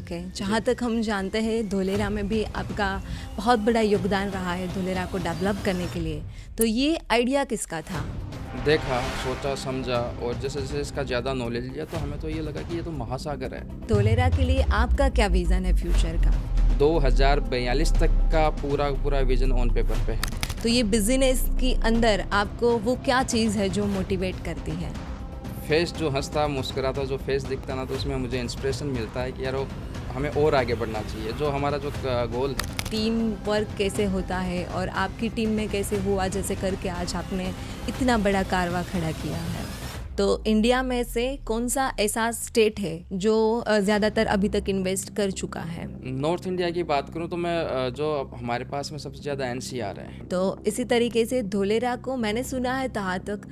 Okay, जी। जहाँ तक हम जानते हैं धोलेरा में भी आपका बहुत बड़ा योगदान रहा है धोलेरा को डेवलप करने के लिए। तो ये आइडिया किसका था? देखा, सोचा, समझा और जैसे-जैसे इसका ज़्यादा नॉलेज लिया तो हमें तो ये लगा कि ये तो महासागर है। धोलेरा के लिए आपका क्या विज़न है फ्यूचर का? 2042 तक का पूरा विज़न ऑन पेपर पे है। तो ये बिज़नेस के अंदर आपको वो क्या चीज़ है जो मोटिवेट करती है? फेस जो हँसता, मुस्कुराता जो फेस दिखता ना तो उसमें मुझे इंस्पिरेशन मिलता है कि यार वो हमें और आगे बढ़ना चाहिए। जो हमारा जो गोल है। टीम वर्क कैसे होता है और आपकी टीम में कैसे हुआ जैसे करके आज आपने इतना बड़ा कारवा खड़ा किया है। तो इंडिया में से कौन सा ऐसा स्टेट है जो ज़्यादातर अभी तक इन्वेस्ट कर चुका है? नॉर्थ इंडिया की बात करूँ तो मैं जो अब हमारे पास में सबसे ज़्यादा एनसीआर है। तो इसी तरीके से धोलेरा को मैंने सुना है जहाँ तक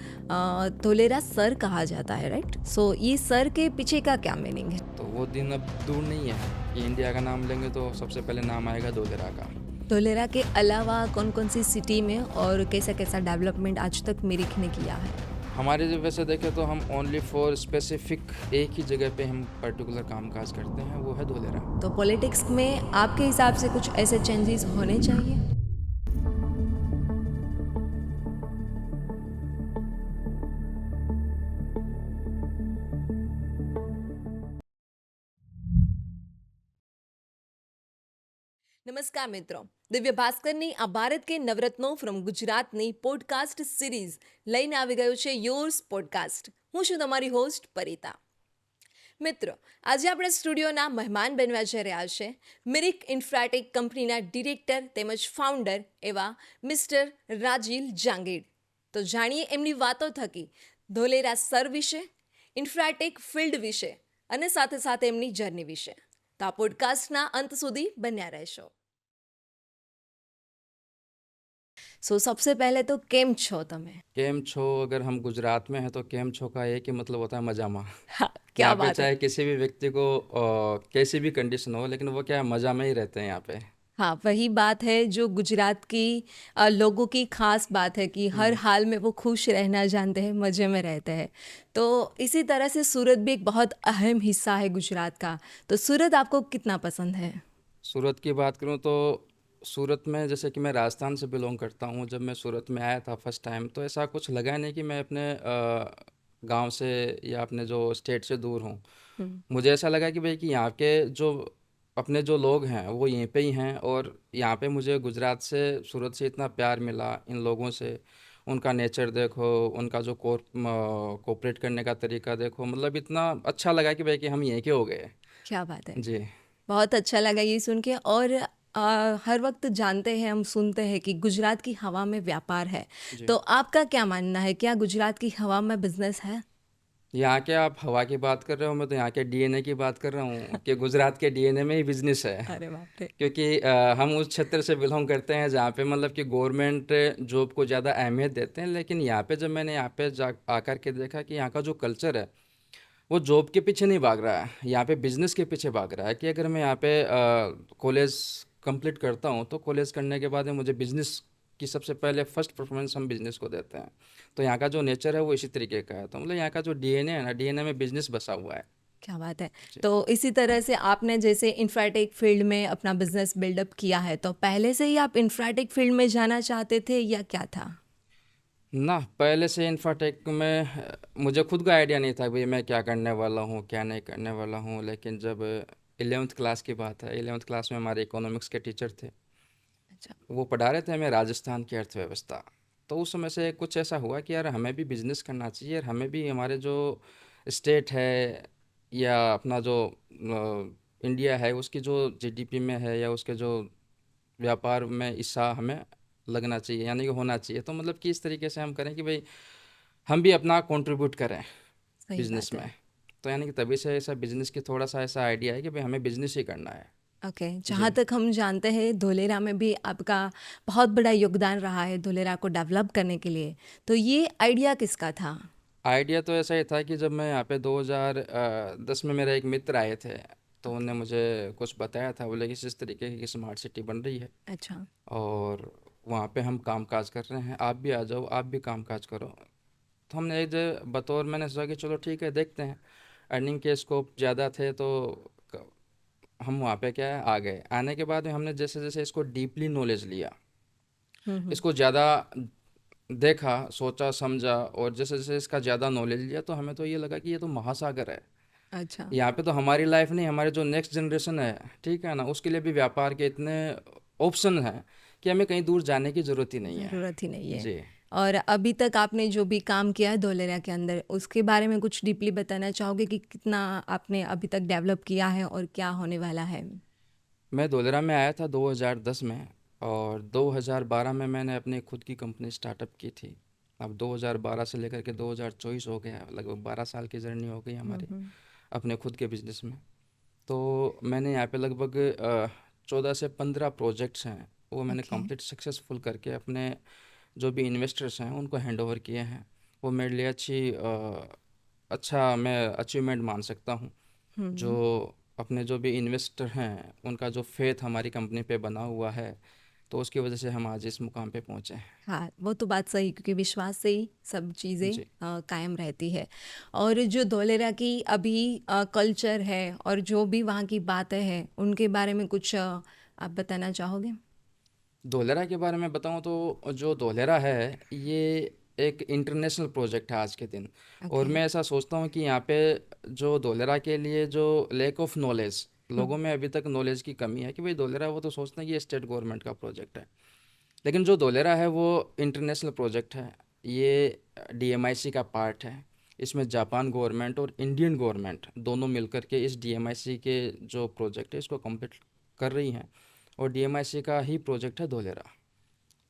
धोलेरा सर कहा जाता है, राइट? सो ये सर के पीछे का क्या मीनिंग है? तो वो दिन अब दूर नहीं है कि इंडिया का नाम लेंगे तो सबसे पहले नाम आएगा धोलेरा का। धोलेरा के अलावा कौन कौन सी सिटी में और कैसा कैसा डेवलपमेंट आज तक मिरिक ने किया है? हमारे जब वैसे देखें तो हम ओनली फॉर स्पेसिफिक एक ही जगह पे हम पर्टिकुलर कामकाज करते हैं, वो है धोलेरा। तो पॉलिटिक्स में आपके हिसाब से कुछ ऐसे चेंजेस होने चाहिए? નમસ્કાર મિત્રો, દિવ્ય ભાસ્કરની આ ભારત કે નવરત્નો ફ્રોમ ગુજરાતની પોડકાસ્ટ સિરીઝ લઈને આવી ગયું છે યોર્સ પોડકાસ્ટ. હું છું તમારી હોસ્ટ પરિતા. મિત્રો, આજે આપણે સ્ટુડિયોના મહેમાન બનવા જઈ રહ્યા છે મિરિક ઇન્ફ્રાટેક કંપનીના ડિરેક્ટર તેમજ ફાઉન્ડર એવા મિસ્ટર રાજીલ જાંગીડ. તો જાણીએ એમની વાતો થકી ધોલેરા સર વિશે, ઇન્ફ્રાટેક ફિલ્ડ વિશે અને સાથે સાથે એમની જર્ની વિશે. તો આ પોડકાસ્ટના અંત સુધી બન્યા રહેશો. સો सबसे पहले तो કેમ છો તમે? केम छो अगर हम गुजरात में हैं तो केम छो का एक ही मतलब होता है मजामा। हाँ, क्या यहाँ पे बात है। चाहे किसी भी व्यक्ति को कैसी भी कंडीशन हो लेकिन वो क्या है मजा में ही रहते हैं यहाँ पे। हाँ, वही बात है जो गुजरात की लोगों की खास बात है कि हर हम्म। हाल में वो खुश रहना जानते हैं, मज़े में रहते हैं। तो इसी तरह से सूरत भी एक बहुत अहम हिस्सा है गुजरात का। तो सूरत आपको कितना पसंद है? सूरत की बात करूँ तो सूरत में जैसे कि मैं राजस्थान से बिलोंग करता हूँ। जब मैं सूरत में आया था फर्स्ट टाइम तो ऐसा कुछ लगा नहीं कि मैं अपने गांव से या अपने जो स्टेट से दूर हूँ। हम्म, मुझे ऐसा लगा कि भाई कि यहाँ के जो अपने जो लोग हैं वो यहीं पे ही हैं और यहाँ पे मुझे गुजरात से सूरत से इतना प्यार मिला इन लोगों से। उनका नेचर देखो, उनका जो कोऑपरेट करने का तरीका देखो, मतलब इतना अच्छा लगा कि भाई कि हम यहीं के हो गए। क्या बात है। जी। बहुत अच्छा लगा ये सुन के। और हर वक्त जानते हैं, हम सुनते हैं कि गुजरात की हवा में व्यापार है। जी। तो आपका क्या मानना है, क्या गुजरात की हवा में बिजनेस है? यहाँ के आप हवा की बात कर रहे हो, मैं तो यहाँ के डीएनए की बात कर रहा हूँ कि गुजरात के डीएनए में ही बिजनेस है। अरे बाप रे। क्योंकि हम उस क्षेत्र से बिलोंग करते हैं जहाँ पे मतलब कि गवर्नमेंट जॉब को ज़्यादा अहमियत देते हैं, लेकिन यहाँ पे जब मैंने यहाँ पे जा आकर के देखा कि यहाँ का जो कल्चर है वो जॉब के पीछे नहीं भाग रहा है, यहाँ पे बिजनेस के पीछे भाग रहा है। कि अगर मैं यहाँ पे कॉलेज कंप्लीट करता हूँ तो कॉलेज करने के बाद में मुझे बिजनेस की सबसे पहले फर्स्ट प्रेफरेंस हम बिजनेस को देते हैं। तो यहाँ का जो नेचर है वो इसी तरीके का है, तो मतलब यहाँ का जो डीएनए है ना, डीएनए में बिजनेस बसा हुआ है। क्या बात है। जी। तो इसी तरह से आपने जैसे इंफ्राटेक फील्ड में अपना बिजनेस बिल्डअप किया है, तो पहले से ही आप इंफ्राटेक फील्ड में जाना चाहते थे या क्या था? ना, पहले से इंफ्राटेक में मुझे खुद का आइडिया नहीं था भाई मैं क्या करने वाला हूँ क्या नहीं करने वाला हूँ। लेकिन जब 11th क्लास की बात है, 11th क्लास में हमारे इकोनॉमिक्स के टीचर थे, अच्छा। वो पढ़ा रहे थे हमें राजस्थान की अर्थव्यवस्था। तो उस समय से कुछ ऐसा हुआ कि यार हमें भी बिजनेस करना चाहिए और हमें भी हमारे जो स्टेट है या अपना जो इंडिया है उसकी जो जीडीपी में है या उसके जो व्यापार में हिस्सा हमें लगना चाहिए, यानी कि होना चाहिए। तो मतलब कि इस तरीके से हम करें कि भाई हम भी अपना कंट्रीब्यूट करें सही बिजनेस बात है। में। तो यानी कि तभी से ऐसा बिजनेस की थोड़ा सा ऐसा आइडिया है कि भाई हमें बिजनेस ही करना है। ओके, जी। जहाँ तक हम जानते हैं धोलेरा में भी आपका बहुत बड़ा योगदान रहा है धोलेरा को डेवलप करने के लिए। तो ये आइडिया किसका था? आइडिया तो ऐसा ही था कि जब मैं यहाँ पे 2010 में मेरे एक मित्र आए थे तो उन्होंने मुझे कुछ बताया था, बोले कि इस तरीके की स्मार्ट सिटी बन रही है अच्छा। और वहाँ पे हम काम काज कर रहे हैं, आप भी आ जाओ, आप भी काम काज करो। तो हमने एक जो बतौर मैंने सोचा कि चलो ठीक है देखते हैं। अर्निंग के स्कोप ज़्यादा थे तो क- हम वहाँ पे क्या है आ गए। आने के बाद में हमने जैसे जैसे इसको डीपली नॉलेज लिया, हम्म। इसको ज़्यादा देखा, सोचा समझा, और जैसे जैसे इसका ज़्यादा नॉलेज लिया तो हमें तो ये लगा कि ये तो महासागर है। अच्छा। यहाँ पे तो हमारी लाइफ नहीं, हमारे जो नेक्स्ट जनरेशन है, ठीक है ना, उसके लिए भी व्यापार के इतने ऑप्शन हैं कि हमें कहीं दूर जाने की ज़रूरत ही नहीं है। ज़रूरत ही नहीं है। जी। और अभी तक आपने जो भी काम किया है धोलेरा के अंदर, उसके बारे में कुछ डीपली बताना चाहोगे कि कितना आपने अभी तक डेवलप किया है और क्या होने वाला है? मैं धोलेरा में आया था 2010 में, और 2012 में मैंने अपनी खुद की कंपनी स्टार्टअप की थी। अब 2012 से लेकर के 2024 हो गया, लगभग 12 साल की जर्नी हो गई हमारी हम्म। अपने खुद के बिजनेस में। तो मैंने यहाँ पे लगभग 14 से 15 प्रोजेक्ट्स हैं, वो मैंने ओके। कंप्लीट सक्सेसफुल करके अपने जो भी इन्वेस्टर्स हैं उनको हैंड ओवर किए हैं। वो मेरे लिए अच्छा मैं अचीवमेंट मान सकता हूँ। जो हम्म। अपने जो भी इन्वेस्टर हैं उनका जो फेथ हमारी कंपनी पे बना हुआ है, तो उसकी वजह से हम आज इस मुकाम पे पहुँचे हैं। हाँ, वो तो बात सही, क्योंकि विश्वास से ही सब चीज़ें जी। कायम रहती है। और जो धोलेरा की अभी कल्चर है और जो भी वहाँ की बातें हैं उनके बारे में कुछ आप बताना चाहोगे? धोलेरा के बारे में बताऊं तो जो धोलेरा है ये एक इंटरनेशनल प्रोजेक्ट है आज के दिन। और ओके। मैं ऐसा सोचता हूं कि यहाँ पे जो धोलेरा के लिए जो लैक ऑफ नॉलेज, लोगों में अभी तक नॉलेज की कमी है कि भाई धोलेरा, वो तो सोचते हैं कि ये स्टेट गवर्नमेंट का प्रोजेक्ट है। लेकिन जो धोलेरा है वो इंटरनेशनल प्रोजेक्ट है। ये डीएमआईसी का पार्ट है। इसमें जापान गवर्नमेंट और इंडियन गवर्नमेंट दोनों मिलकर के इस डीएमआईसी के जो प्रोजेक्ट है इसको कंप्लीट कर रही हैं, और डीएमआईसी का ही प्रोजेक्ट है धोलेरा।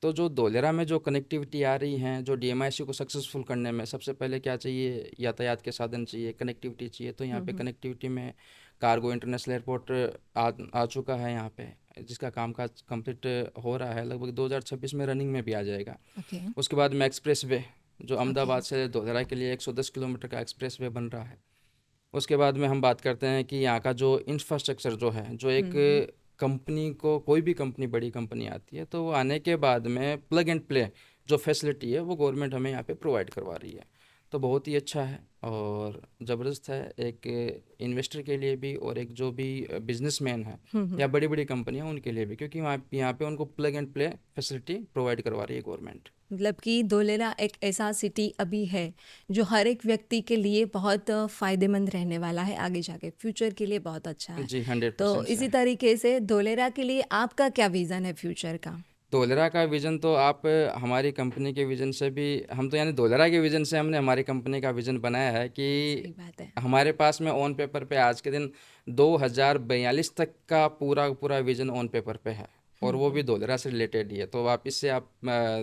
तो जो धोलेरा में जो कनेक्टिविटी आ रही हैं, जो डीएमआईसी को सक्सेसफुल करने में सबसे पहले क्या चाहिए, यातायात के साधन चाहिए, कनेक्टिविटी चाहिए। तो यहाँ पे हम्म। कनेक्टिविटी में कार्गो इंटरनेशनल एयरपोर्ट आ चुका है यहाँ पे, जिसका कामकाज कंप्लीट हो रहा है, लगभग 2026 में रनिंग में भी आ जाएगा। ओके। उसके बाद में एक्सप्रेस वे, जो ओके। अहमदाबाद से धोलेरा के लिए 110 किलोमीटर का एक्सप्रेस वे बन रहा है। उसके बाद में हम बात करते हैं कि यहाँ का जो इंफ्रास्ट्रक्चर जो है, जो एक हम्म। कंपनी को, कोई भी कंपनी, बड़ी कंपनी आती है तो वो आने के बाद में प्लग एंड प्ले जो फैसिलिटी है वो गवर्नमेंट हमें यहाँ पे प्रोवाइड करवा रही है। तो बहुत ही अच्छा है और ज़बरदस्त है, एक इन्वेस्टर के लिए भी और एक जो भी बिजनेसमैन है हम्म। या बड़ी बड़ी कंपनियां उनके लिए भी, क्योंकि वहाँ यहाँ पे उनको plug and play facility provide करवा रही है गवर्नमेंट। मतलब कि धोलेरा एक ऐसा सिटी अभी है जो हर एक व्यक्ति के लिए बहुत फ़ायदेमंद रहने वाला है, आगे जाके फ्यूचर के लिए बहुत अच्छा है। जी, 100% तो से इसी है। तरीके से धोलेरा के लिए आपका क्या विज़न है फ्यूचर का? धोलेरा का विज़न तो आप हमारी कंपनी के विज़न से भी, हम तो यानी धोलेरा के विज़न से हमने हमारी कंपनी का विज़न बनाया है कि सही बात है। हमारे पास में ऑन पेपर पे आज के दिन 2042 तक का पूरा पूरा विज़न ऑन पेपर पे है, और वो भी धोलेरा से रिलेटेड ही है। तो आप इससे आप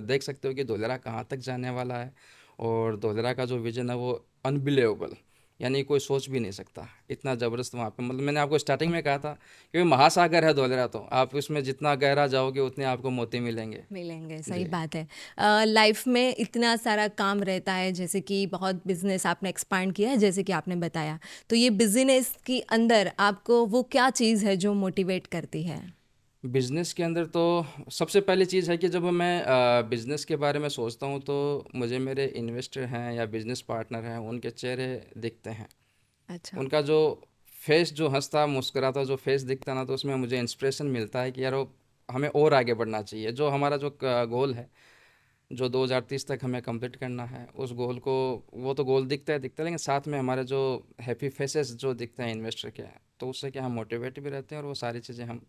देख सकते हो कि धोलेरा कहाँ तक जाने वाला है, और धोलेरा का जो विज़न है वो अनबिलीवेबल, यानी कोई सोच भी नहीं सकता इतना ज़बरदस्त वहाँ पे। मतलब मैंने आपको स्टार्टिंग में कहा था कि महासागर है धोलेरा, तो आप उसमें जितना गहरा जाओगे उतने आपको मोती मिलेंगे। मिलेंगे, सही जी। बात है। लाइफ में इतना सारा काम रहता है, जैसे कि बहुत बिजनेस आपने एक्सपांड किया है जैसे कि आपने बताया, तो ये बिजनेस के अंदर आपको वो क्या चीज़ है जो मोटिवेट करती है? बिज़नेस के अंदर तो सबसे पहली चीज़ है कि जब मैं बिज़नेस के बारे में सोचता हूँ तो मुझे मेरे इन्वेस्टर हैं या बिज़नेस पार्टनर हैं उनके चेहरे दिखते हैं। अच्छा। उनका जो फेस, जो हंसता मुस्कुराता जो फेस दिखता है ना, तो उसमें मुझे इंस्पिरेशन मिलता है कि यार वो हमें और आगे बढ़ना चाहिए। जो हमारा जो गोल है, जो 2030 तक हमें कंप्लीट करना है, उस गोल को, वो तो गोल दिखता है लेकिन साथ में हमारे जो हैप्पी फेसेस जो दिखते हैं इन्वेस्टर के, तो उससे क्या हम मोटिवेट भी रहते हैं और वो सारी चीज़ें हम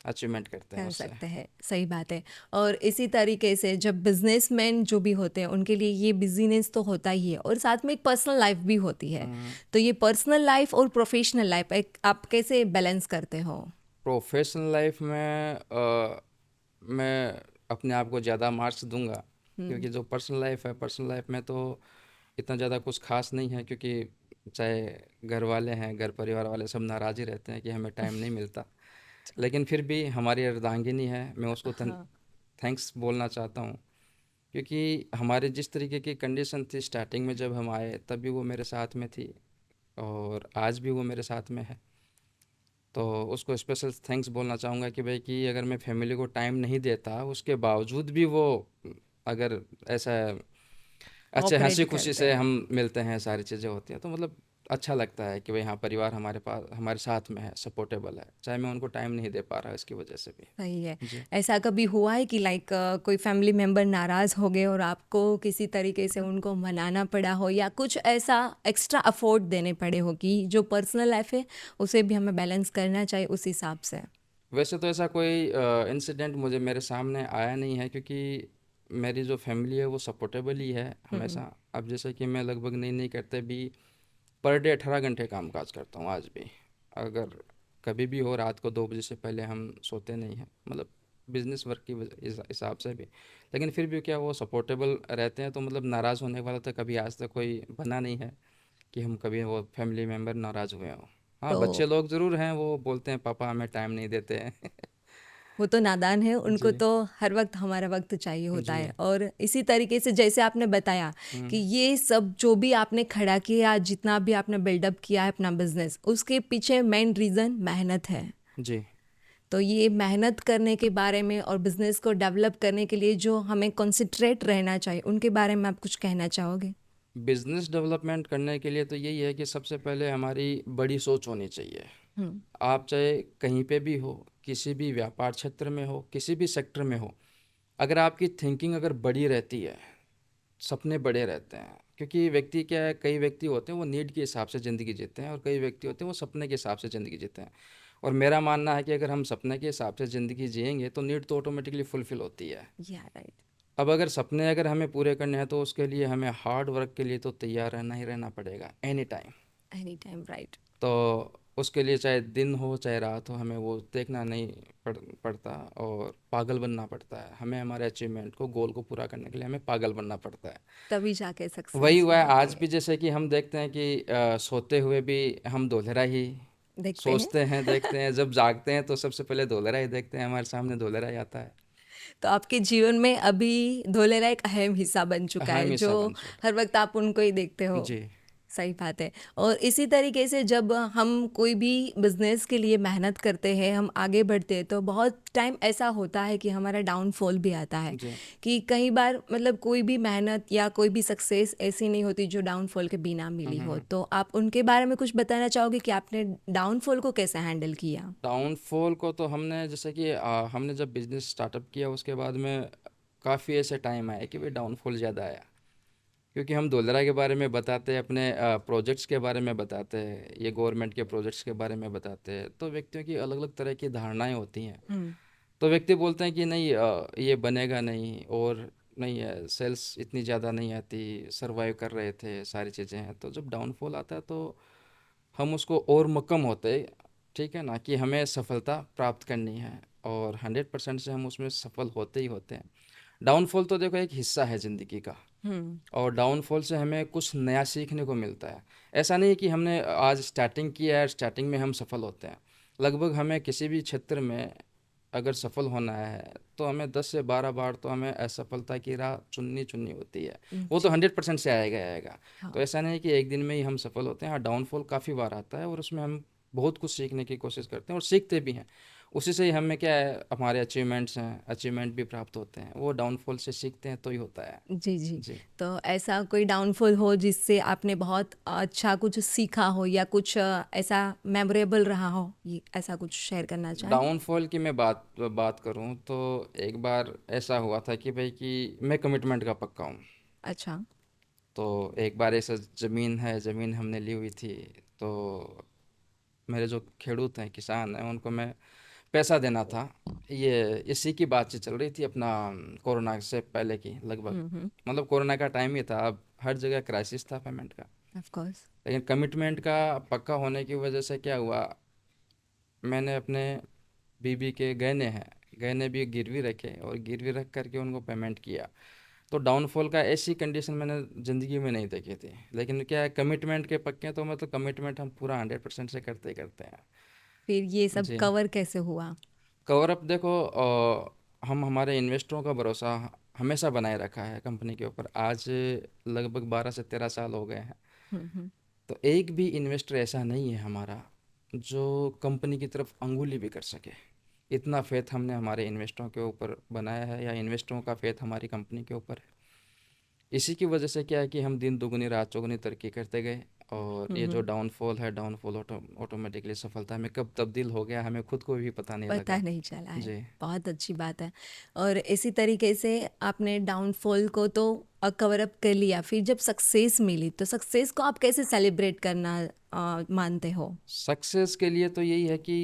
अचीवमेंट करते हैं कर उससे। सकते हैं, सही बात है। और इसी तरीके से जब बिजनेसमैन जो भी होते हैं उनके लिए ये बिजनेस तो होता ही है और साथ में एक पर्सनल लाइफ भी होती है। तो ये पर्सनल लाइफ और प्रोफेशनल लाइफ एक आप कैसे बैलेंस करते हो? प्रोफेशनल लाइफ में मैं अपने आप को ज़्यादा मार्क्स दूंगा, क्योंकि जो पर्सनल लाइफ है, पर्सनल लाइफ में तो इतना ज़्यादा कुछ खास नहीं है, क्योंकि चाहे घर वाले हैं, घर परिवार वाले सब नाराज़ ही रहते हैं कि हमें टाइम नहीं मिलता। लेकिन फिर भी हमारी अर्धांगिनी है, मैं उसको हाँ। थैंक्स बोलना चाहता हूँ, क्योंकि हमारे जिस तरीके की कंडीशन थी स्टार्टिंग में जब हम आए, तभी वो मेरे साथ में थी और आज भी वो मेरे साथ में है। तो उसको स्पेशल थैंक्स बोलना चाहूँगा कि भाई, कि अगर मैं फैमिली को टाइम नहीं देता उसके बावजूद भी वो, अगर ऐसा अच्छे ऑपरेट हंसी खुशी करते से हैं। हम मिलते हैं, सारी चीज़ें होती हैं, तो मतलब अच्छा लगता है कि भाई हाँ, परिवार हमारे पास हमारे साथ में है, सपोर्टेबल है, चाहे मैं उनको टाइम नहीं दे पा रहा इसकी वजह से भी। सही है। जी। ऐसा कभी हुआ है कि लाइक कोई फैमिली मेंबर नाराज़ हो गए और आपको किसी तरीके से उनको मनाना पड़ा हो, या कुछ ऐसा एक्स्ट्रा अफोर्ट देने पड़े हो कि जो पर्सनल लाइफ है उसे भी हमें बैलेंस करना चाहिए उस हिसाब से? वैसे तो ऐसा कोई इंसिडेंट मुझे मेरे सामने आया नहीं है, क्योंकि मेरी जो फैमिली है वो सपोर्टेबल ही है हम्म। हमेशा। अब जैसे कि मैं लगभग नहीं नहीं करते भी पर डे 18 घंटे काम काज करता हूँ आज भी। अगर कभी भी हो, रात को 2 बजे से पहले हम सोते नहीं हैं, मतलब बिजनेस वर्क की हिसाब से भी। लेकिन फिर भी क्या वो सपोर्टेबल रहते हैं, तो मतलब नाराज़ होने वाला तो कभी आज तक कोई बना नहीं है कि हम कभी वो फैमिली मेम्बर नाराज़ हुए हों। हाँ, तो बच्चे लोग ज़रूर हैं, वो बोलते हैं पापा हमें टाइम नहीं देते हैं। वो तो नादान है, उनको जी। तो हर वक्त हमारा वक्त चाहिए होता जी। है। और इसी तरीके से जैसे आपने बताया कि हुँ। ये सब जो भी आपने खड़ा किया, जितना भी आपने बिल्डअप किया है अपना बिजनेस, उसके पीछे मेन रीज़न मेहनत है। जी। तो ये मेहनत करने के बारे में और बिजनेस को डेवलप करने के लिए जो हमें कॉन्सेंट्रेट रहना चाहिए, उनके बारे में आप कुछ कहना चाहोगे? बिज़नेस डेवलपमेंट करने के लिए तो यही है कि सबसे पहले हमारी बड़ी सोच होनी चाहिए। हम्म। आप चाहे कहीं पे भी हो, किसी भी व्यापार क्षेत्र में हो, किसी भी सेक्टर में हो, अगर आपकी थिंकिंग अगर बड़ी रहती है, सपने बड़े रहते हैं। क्योंकि व्यक्ति क्या है, कई व्यक्ति होते हैं वो नीड के हिसाब से ज़िंदगी जीते हैं, और कई व्यक्ति होते हैं वो सपने के हिसाब से ज़िंदगी जीते हैं। और मेरा मानना है कि अगर हम सपने के हिसाब से ज़िंदगी जिएंगे तो नीड तो ऑटोमेटिकली फुलफ़िल होती है। या राइट। अब अगर सपने अगर हमें पूरे करने हैं तो उसके लिए हमें हार्ड वर्क के लिए तो तैयार रहना ही रहना पड़ेगा, any time. Any time, right. तो उसके लिए चाहे दिन हो चाहे रात हो, हमें वो देखना नहीं पड़ता, और पागल बनना पड़ता है। हमें हमारे अचीवमेंट को, गोल को पूरा करने के लिए हमें पागल बनना पड़ता है। तभी जाके वही सक्सेस हुआ है मिलती आज है। भी, जैसे कि हम देखते हैं कि सोते हुए भी हम धोलेरा ही देखते हैं। सोचते हैं, देखते हैं। जब जागते हैं तो सबसे पहले धोलेरा ही देखते हैं, हमारे सामने धोलेरा ही आता है। तो आपके जीवन में अभी धोलेरा एक अहम हिस्सा बन चुका अहम है, हिस्सा जो बन चुका हर वक्त आप उनको ही देखते हो। है। जी। सही बात है। और इसी तरीके से जब हम कोई भी बिजनेस के लिए मेहनत करते हैं, हम आगे बढ़ते हैं, तो बहुत टाइम ऐसा होता है कि हमारा डाउनफॉल भी आता है। जी। कि कई बार मतलब कोई भी मेहनत या कोई भी सक्सेस ऐसी नहीं होती जो डाउनफॉल के बिना मिली हो। तो आप उनके बारे में कुछ बताना चाहोगे कि आपने डाउनफॉल को कैसे हैंडल किया? डाउनफॉल को तो हमने, जैसे कि हमने जब बिजनेस स्टार्टअप किया उसके बाद में काफ़ी ऐसे टाइम आया कि भाई डाउनफॉल ज़्यादा आया। क्योंकि हम धोलेरा के बारे में बताते हैं, अपने प्रोजेक्ट्स के बारे में बताते हैं, ये गवर्नमेंट के प्रोजेक्ट्स के बारे में बताते हैं, तो व्यक्तियों की अलग अलग तरह की धारणाएं होती हैं। हम्म। तो व्यक्ति बोलते हैं कि नहीं, ये बनेगा नहीं, और नहीं है, सेल्स इतनी ज़्यादा नहीं आती, सरवाइव कर रहे थे, सारी चीज़ें हैं। तो जब डाउनफॉल आता है तो हम उसको और मक्कम होते, ठीक है ना, कि हमें सफलता प्राप्त करनी है, और 100% से हम उसमें सफल होते ही होते हैं। डाउनफॉल तो देखो एक हिस्सा है ज़िंदगी का, हम्म। और डाउनफॉल से हमें कुछ नया सीखने को मिलता है। ऐसा नहीं है कि हमने आज स्टार्टिंग किया है, स्टार्टिंग में हम सफल होते हैं। लगभग हमें किसी भी क्षेत्र में अगर सफल होना है तो हमें 10 से 12 बार तो हमें असफलता की राह चुननी चुननी होती है। वो तो जी। 100% से आएगा ही आएगा। हाँ। तो ऐसा नहीं है कि एक दिन में ही हम सफल होते हैं। हाँ, डाउनफॉल काफ़ी बार आता है, और उसमें हम बहुत कुछ सीखने की कोशिश करते हैं और सीखते भी हैं। उसी से ही हमें क्या है, हमारे अचीवमेंट्स हैं, अचीवमेंट भी प्राप्त होते हैं, वो डाउनफॉल से सीखते हैं तो ही होता है। जी जी। जी। तो ऐसा कोई डाउनफॉल हो जिससे आपने बहुत अच्छा कुछ सीखा हो, या कुछ ऐसा मेमोरेबल रहा हो, ये ऐसा कुछ शेयर करना चाहेंगे? डाउनफॉल की मैं बात बात करूं तो एक बार ऐसा हुआ था कि भाई कि मैं कमिटमेंट का पक्का हूं। अच्छा। तो एक बार ऐसा, ज़मीन है, ज़मीन हमने ली हुई थी। तो मेरे जो खेडूत हैं, किसान हैं, उनको मैं पैसा देना था। ये इसी की बातचीत चल रही थी अपना, कोरोना से पहले की लगभग। हम्म। मतलब कोरोना का टाइम ही था, अब हर जगह क्राइसिस था पेमेंट का। Of course. लेकिन कमिटमेंट का पक्का होने की वजह से क्या हुआ, मैंने अपने बीबी के गहने हैं, गहने भी गिरवी रखे, और गिरवी रख करके उनको पेमेंट किया। तो डाउनफॉल का ऐसी कंडीशन मैंने ज़िंदगी में नहीं देखी थी। लेकिन क्या है, कमिटमेंट के पक्के हैं तो मतलब कमिटमेंट हम पूरा 100% से करते ही करते हैं। फिर ये सब जी। कवर कैसे हुआ? कवर अप देखो, हम हमारे इन्वेस्टरों का भरोसा हमेशा बनाए रखा है कंपनी के ऊपर। आज लगभग 12 से 13 साल हो गए हैं। हम्म। तो एक भी इन्वेस्टर ऐसा नहीं है हमारा जो कंपनी की तरफ अंगुली भी कर सके। इतना फेथ हमने हमारे इन्वेस्टरों के ऊपर बनाया है, या इन्वेस्टरों का फेथ हमारी कंपनी के ऊपर है। इसी की वजह से क्या है कि हम दिन दुगनी रात चौगुनी तरक्की करते गए, और ये जो डाउनफॉल है, डाउनफॉल ऑटोमेटिकली सफलता में कब तब्दील हो गया हमें खुद को भी पता नहीं पता लगा। नहीं चला है। जी। बहुत अच्छी बात है। और इसी तरीके से आपने डाउनफॉल को तो कवर अप कर लिया, फिर जब सक्सेस मिली तो सक्सेस को आप कैसे सेलिब्रेट करना मानते हो? सक्सेस के लिए तो यही है कि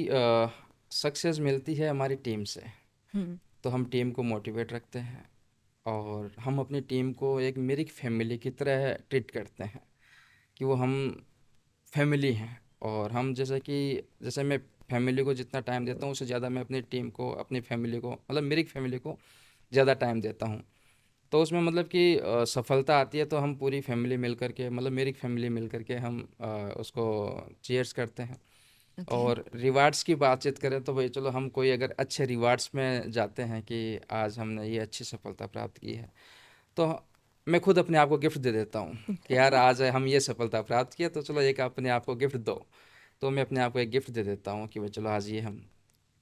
सक्सेस मिलती है हमारी टीम से, हम्म। तो हम टीम को मोटिवेट रखते हैं और हम अपनी टीम को एक मेरी फैमिली की तरह ट्रीट करते हैं कि वो हम फैमिली हैं। और हम जैसे मैं फैमिली को जितना टाइम देता हूँ उससे ज़्यादा मैं अपनी टीम को, अपनी फैमिली को, मतलब मेरी फैमिली को ज़्यादा टाइम देता हूँ। तो उसमें मतलब कि सफलता आती है तो हम पूरी फैमिली मिल कर के, मतलब मेरी फैमिली मिल कर के हम उसको चीयर्स करते हैं। ओके। और रिवार्ड्स की बातचीत करें तो भाई चलो हम कोई अगर अच्छे रिवार्ड्स में जाते हैं कि आज हमने ये अच्छी सफलता प्राप्त की है, तो मैं खुद अपने आप को गिफ्ट दे देता हूँ कि यार आज हम ये सफलता प्राप्त किया तो चलो एक अपने आप को गिफ्ट दो। तो मैं अपने आप को एक गिफ्ट दे देता हूँ कि भाई चलो आज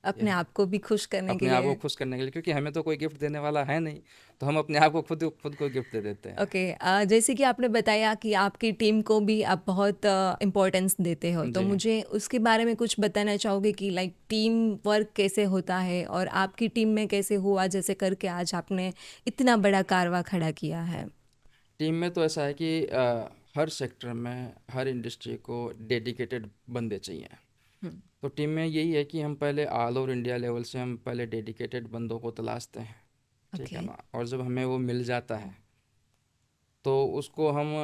अपने ये आप को भी खुश करने के अपने आप को लिए। खुश करने के लिए, क्योंकि हमें तो कोई गिफ्ट देने वाला है नहीं, तो हम अपने आप को खुद खुद को गिफ्ट दे देते हैं। ओके। जैसे कि आपने बताया कि आपकी टीम को भी आप बहुत इम्पोर्टेंस देते हो, तो जी। मुझे उसके बारे में कुछ बताना चाहोगे कि लाइक टीम वर्क कैसे होता है और आपकी टीम में कैसे हुआ, जैसे करके आज आपने इतना बड़ा कारवा खड़ा किया है? टीम में तो ऐसा है कि हर सेक्टर में, हर इंडस्ट्री को डेडिकेटेड बंदे चाहिए। हम्म। तो टीम में यही है कि हम पहले ऑल ओवर इंडिया लेवल से हम पहले डेडिकेटेड बंदों को तलाशते हैं, ठीक है ओके। ना। और जब हमें वो मिल जाता है तो उसको हम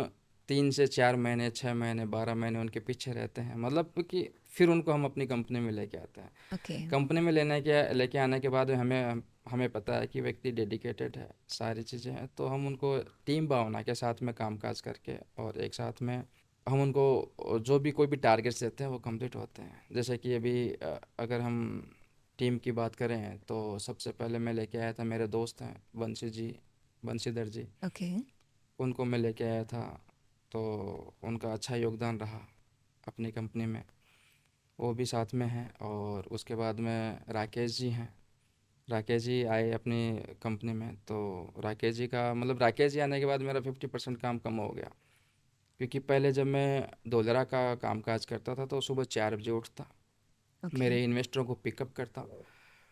3 से 4 महीने, 6 महीने, 12 महीने उनके पीछे रहते हैं, मतलब कि फिर उनको हम अपनी कंपनी में लेके आते हैं। ओके। कंपनी में लेके आने के बाद हमें हमें पता है कि व्यक्ति डेडिकेटेड है, सारी चीज़ें हैं, तो हम उनको टीम भावना के साथ में कामकाज करके और एक साथ में हम उनको जो भी कोई भी टारगेट्स देते हैं वो कंप्लीट होते हैं। जैसे कि अभी अगर हम टीम की बात करें तो सबसे पहले मैं लेके आया था, मेरे दोस्त हैं बंशीधर जी, ओके। उनको मैं लेके आया था। तो उनका अच्छा योगदान रहा अपनी कंपनी में, वो भी साथ में हैं। और उसके बाद में राकेश जी हैं, राकेश जी आए अपनी कंपनी में, तो राकेश जी का मतलब राकेश जी आने के बाद मेरा 50% काम कम हो गया। क्योंकि पहले जब मैं धोलरा का कामकाज करता था तो सुबह 4 बजे उठता, ओके। मेरे इन्वेस्टरों को पिकअप करता,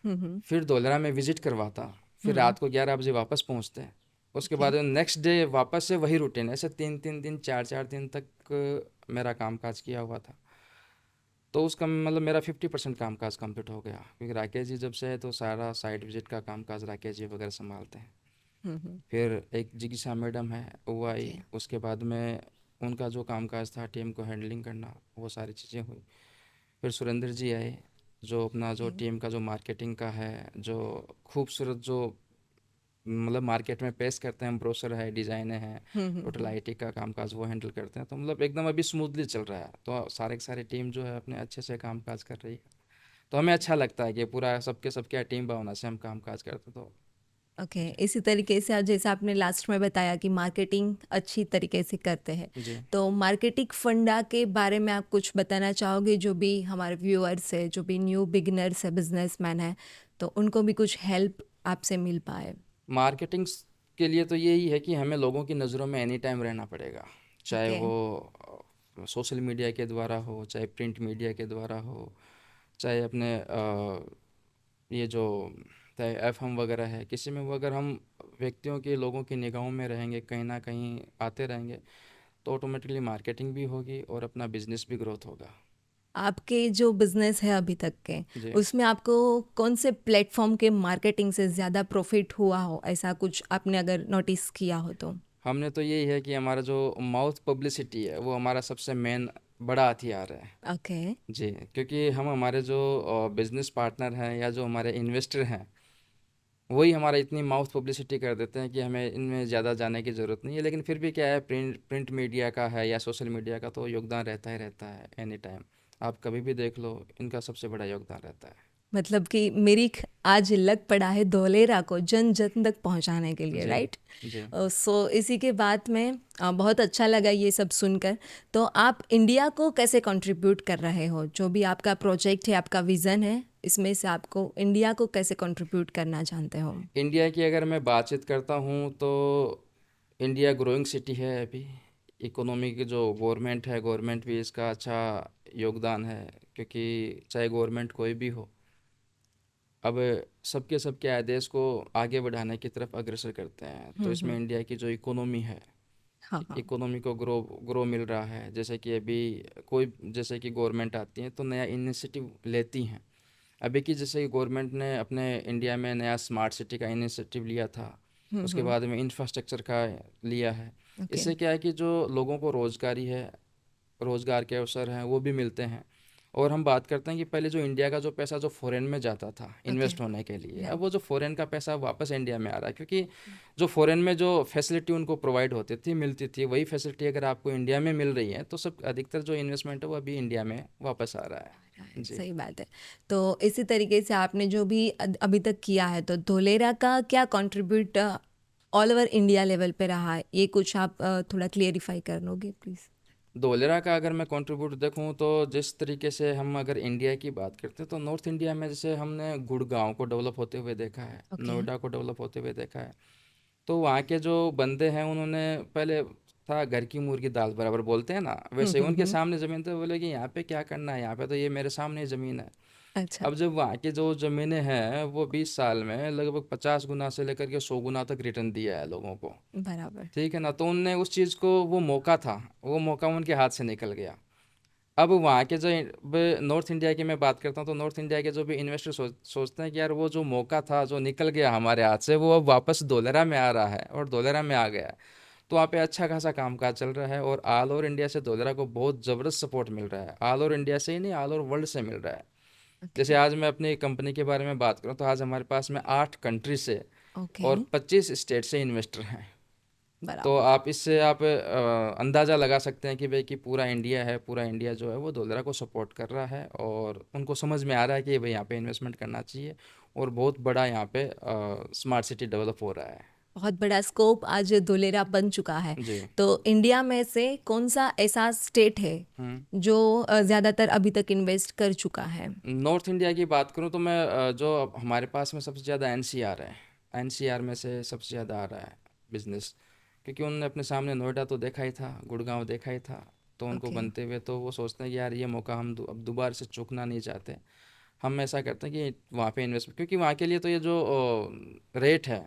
हम्म। फिर धोलरा में विजिट करवाता, फिर हम्म। रात को 11 बजे वापस पहुंचते। उसके ओके। बाद नेक्स्ट डे वापस से वही रूटीन, ऐसे 3 3 दिन, 4 4 दिन तक मेरा कामकाज किया हुआ था। तो उसका मतलब मेरा 50% कामकाज कंप्लीट हो गया, क्योंकि राकेश जी जब से है तो सारा साइट विजिट का कामकाज राकेश जी वगैरह संभालते हैं। हम्म। फिर एक जिगिसा मैडम है, वो आई। ओके। उसके बाद में उनका जो कामकाज था टीम को हैंडलिंग करना, वो सारी चीज़ें हुई। फिर सुरेंद्र जी आए, जो अपना जो ओके। टीम का जो मार्केटिंग का है, जो खूबसूरत जो मतलब मार्केट में पेश करते हैं, ब्रोशर है, डिज़ाइने हैं, टोटल आईटी का कामकाज वो हैंडल करते हैं। तो मतलब एकदम अभी स्मूथली चल रहा है, तो सारे के सारे टीम जो है अपने अच्छे से कामकाज कर रही है। तो हमें अच्छा लगता है कि पूरा सबके सबके टीम भावना से हम कामकाज करते, तो ओके। इसी तरीके से आज जैसे आपने लास्ट में बताया कि मार्केटिंग अच्छी तरीके से करते हैं, जी। तो मार्केटिंग फंडा के बारे में आप कुछ बताना चाहोगे? जो भी हमारे व्यूअर्स है, जो भी न्यू बिगनर्स है, बिजनेसमैन है, तो उनको भी कुछ हेल्प आपसे मिल पाए। मार्केटिंग के लिए तो यही है कि हमें लोगों की नज़रों में एनी टाइम रहना पड़ेगा, चाहे ओके। वो सोशल मीडिया के द्वारा हो, चाहे प्रिंट मीडिया के द्वारा हो, चाहे अपने ये जो चाहे एफएम वगैरह है, किसी में वो अगर हम व्यक्तियों की, लोगों की निगाहों में रहेंगे, कहीं ना कहीं आते रहेंगे, तो ऑटोमेटिकली मार्केटिंग भी होगी और अपना बिजनेस भी ग्रोथ होगा। आपके जो बिजनेस है अभी तक के, जी। उसमें आपको कौन से प्लेटफॉर्म के मार्केटिंग से ज़्यादा प्रॉफिट हुआ हो, ऐसा कुछ आपने अगर नोटिस किया हो तो? हमने तो यही है कि हमारा जो माउथ पब्लिसिटी है वो हमारा सबसे मेन बड़ा हथियार है। ओके। जी, क्योंकि हम हमारे जो बिजनेस पार्टनर हैं या जो हमारे इन्वेस्टर हैं, वही हमारा इतनी माउथ पब्लिसिटी कर देते हैं कि हमें इनमें ज़्यादा जाने की ज़रूरत नहीं है। लेकिन फिर भी क्या है, प्रिंट मीडिया का है या सोशल मीडिया का तो योगदान रहता ही रहता है एनी टाइम। आप कभी भी देख लो, इनका सबसे बड़ा योगदान रहता है। मतलब कि मिरिक आज लग पड़ा है धोलेरा को जन जन तक पहुंचाने के लिए, जी। राइट? जी। सो इसी के बाद में बहुत अच्छा लगा ये सब सुनकर। तो आप इंडिया को कैसे कंट्रीब्यूट कर रहे हो? जो भी आपका प्रोजेक्ट है, आपका विज़न है, इसमें से आपको इंडिया को कैसे कंट्रीब्यूट करना चाहते हो? इंडिया की अगर मैं बातचीत करता हूँ तो इंडिया ग्रोइंग सिटी है अभी। इकोनॉमी की जो गवर्नमेंट है, गवर्नमेंट भी इसका अच्छा योगदान है, क्योंकि चाहे गवर्नमेंट कोई भी हो, अब सबके सबके आए देश को आगे बढ़ाने की तरफ अग्रसर करते हैं। तो इसमें हम्म। इंडिया की जो इकोनॉमी है, हाँ हाँ। इकोनॉमी को ग्रो ग्रो मिल रहा है। जैसे कि अभी कोई, जैसे कि गवर्नमेंट आती है तो नया इनिशिएटिव लेती हैं। अभी की जैसे गवर्नमेंट ने अपने इंडिया में नया स्मार्ट सिटी का इनिशिएटिव लिया था, उसके हम्म। बाद में इंफ्रास्ट्रक्चर का लिया है। ओके। इससे क्या है कि जो लोगों को रोज़गारी है, रोज़गार के अवसर हैं वो भी मिलते हैं। और हम बात करते हैं कि पहले जो इंडिया का जो पैसा जो फॉरेन में जाता था ओके। इन्वेस्ट होने के लिए, या। अब वो जो फॉरेन का पैसा वापस इंडिया में आ रहा है, क्योंकि जो फॉरेन में जो फैसिलिटी उनको प्रोवाइड होती थी, मिलती थी, वही फैसिलिटी अगर आपको इंडिया में मिल रही है तो सब अधिकतर जो इन्वेस्टमेंट है वो अभी इंडिया में वापस आ रहा है। जी। सही बात है। तो इसी तरीके से आपने जो भी अभी तक किया है, तो धोलेरा का क्या contribute all over India level पे रहा है, ये कुछ आप थोड़ा क्लियरिफाई करोगे प्लीज? धोलेरा का अगर मैं कंट्रीब्यूट देखूं तो जिस तरीके से हम अगर इंडिया की बात करते हैं तो नॉर्थ इंडिया में जैसे हमने गुड़गांव को डेवलप होते हुए देखा है, ओके। नोएडा को डेवलप होते हुए देखा है। तो वहाँ के जो बंदे हैं उन्होंने पहले था घर की मुर्गी दाल बराबर बोलते हैं ना, वैसे ही उनके हम्म। सामने ज़मीन, तो बोले कि यहाँ पे क्या करना है, यहाँ पे तो ये मेरे सामने ही ज़मीन है। अच्छा। अब जब वहाँ की जो ज़मीनें हैं वो 20 साल में लगभग 50 गुना से लेकर के 100 गुना तक रिटर्न दिया है लोगों को। बराबर। ठीक है ना, तो उनने उस चीज़ को, वो मौका था, वो मौका उनके हाथ से निकल गया। अब वहाँ के जो नॉर्थ इंडिया की मैं बात करता हूँ तो नॉर्थ इंडिया के जो भी इन्वेस्टर सोचते हैं कि यार वो जो मौका था जो निकल गया हमारे हाथ से, वो अब वापस धोलेरा में आ रहा है और धोलेरा में आ गया है। तो वहाँ पे अच्छा खासा कामकाज चल रहा है और ऑल ओवर इंडिया से धोलेरा को बहुत ज़बरदस्त सपोर्ट मिल रहा है। ऑल ओवर इंडिया से ही नहीं, ऑल ओवर वर्ल्ड से मिल रहा है। जैसे ओके। आज मैं अपनी कंपनी के बारे में बात करूँ तो आज हमारे पास में 8 कंट्री से ओके। और 25 स्टेट से इन्वेस्टर हैं। तो बराबर। आप इससे आप अंदाज़ा लगा सकते हैं कि भाई कि पूरा इंडिया है, पूरा इंडिया जो है वो धोलेरा को सपोर्ट कर रहा है और उनको समझ में आ रहा है कि भाई यहाँ पे इन्वेस्टमेंट करना चाहिए और बहुत बड़ा यहाँ पे स्मार्ट सिटी डेवलप हो रहा है। बहुत बड़ा स्कोप आज धोलेरा बन चुका है। जी। तो इंडिया में से कौन सा ऐसा स्टेट है हम्म। जो ज़्यादातर अभी तक इन्वेस्ट कर चुका है? नॉर्थ इंडिया की बात करूँ तो मैं जो हमारे पास में सबसे ज़्यादा एनसीआर है, एनसीआर में से सबसे ज़्यादा आ रहा है बिजनेस, क्योंकि उन्होंने अपने सामने नोएडा तो देखा ही था, गुड़गांव देखा ही था, तो उनको ओके। बनते हुए तो वो सोचते हैं कि यार ये मौका हम अब दोबारा से चूकना नहीं चाहते। हम ऐसा करते हैं कि वहाँ पे इन्वेस्ट, क्योंकि वहाँ के लिए तो ये जो रेट है,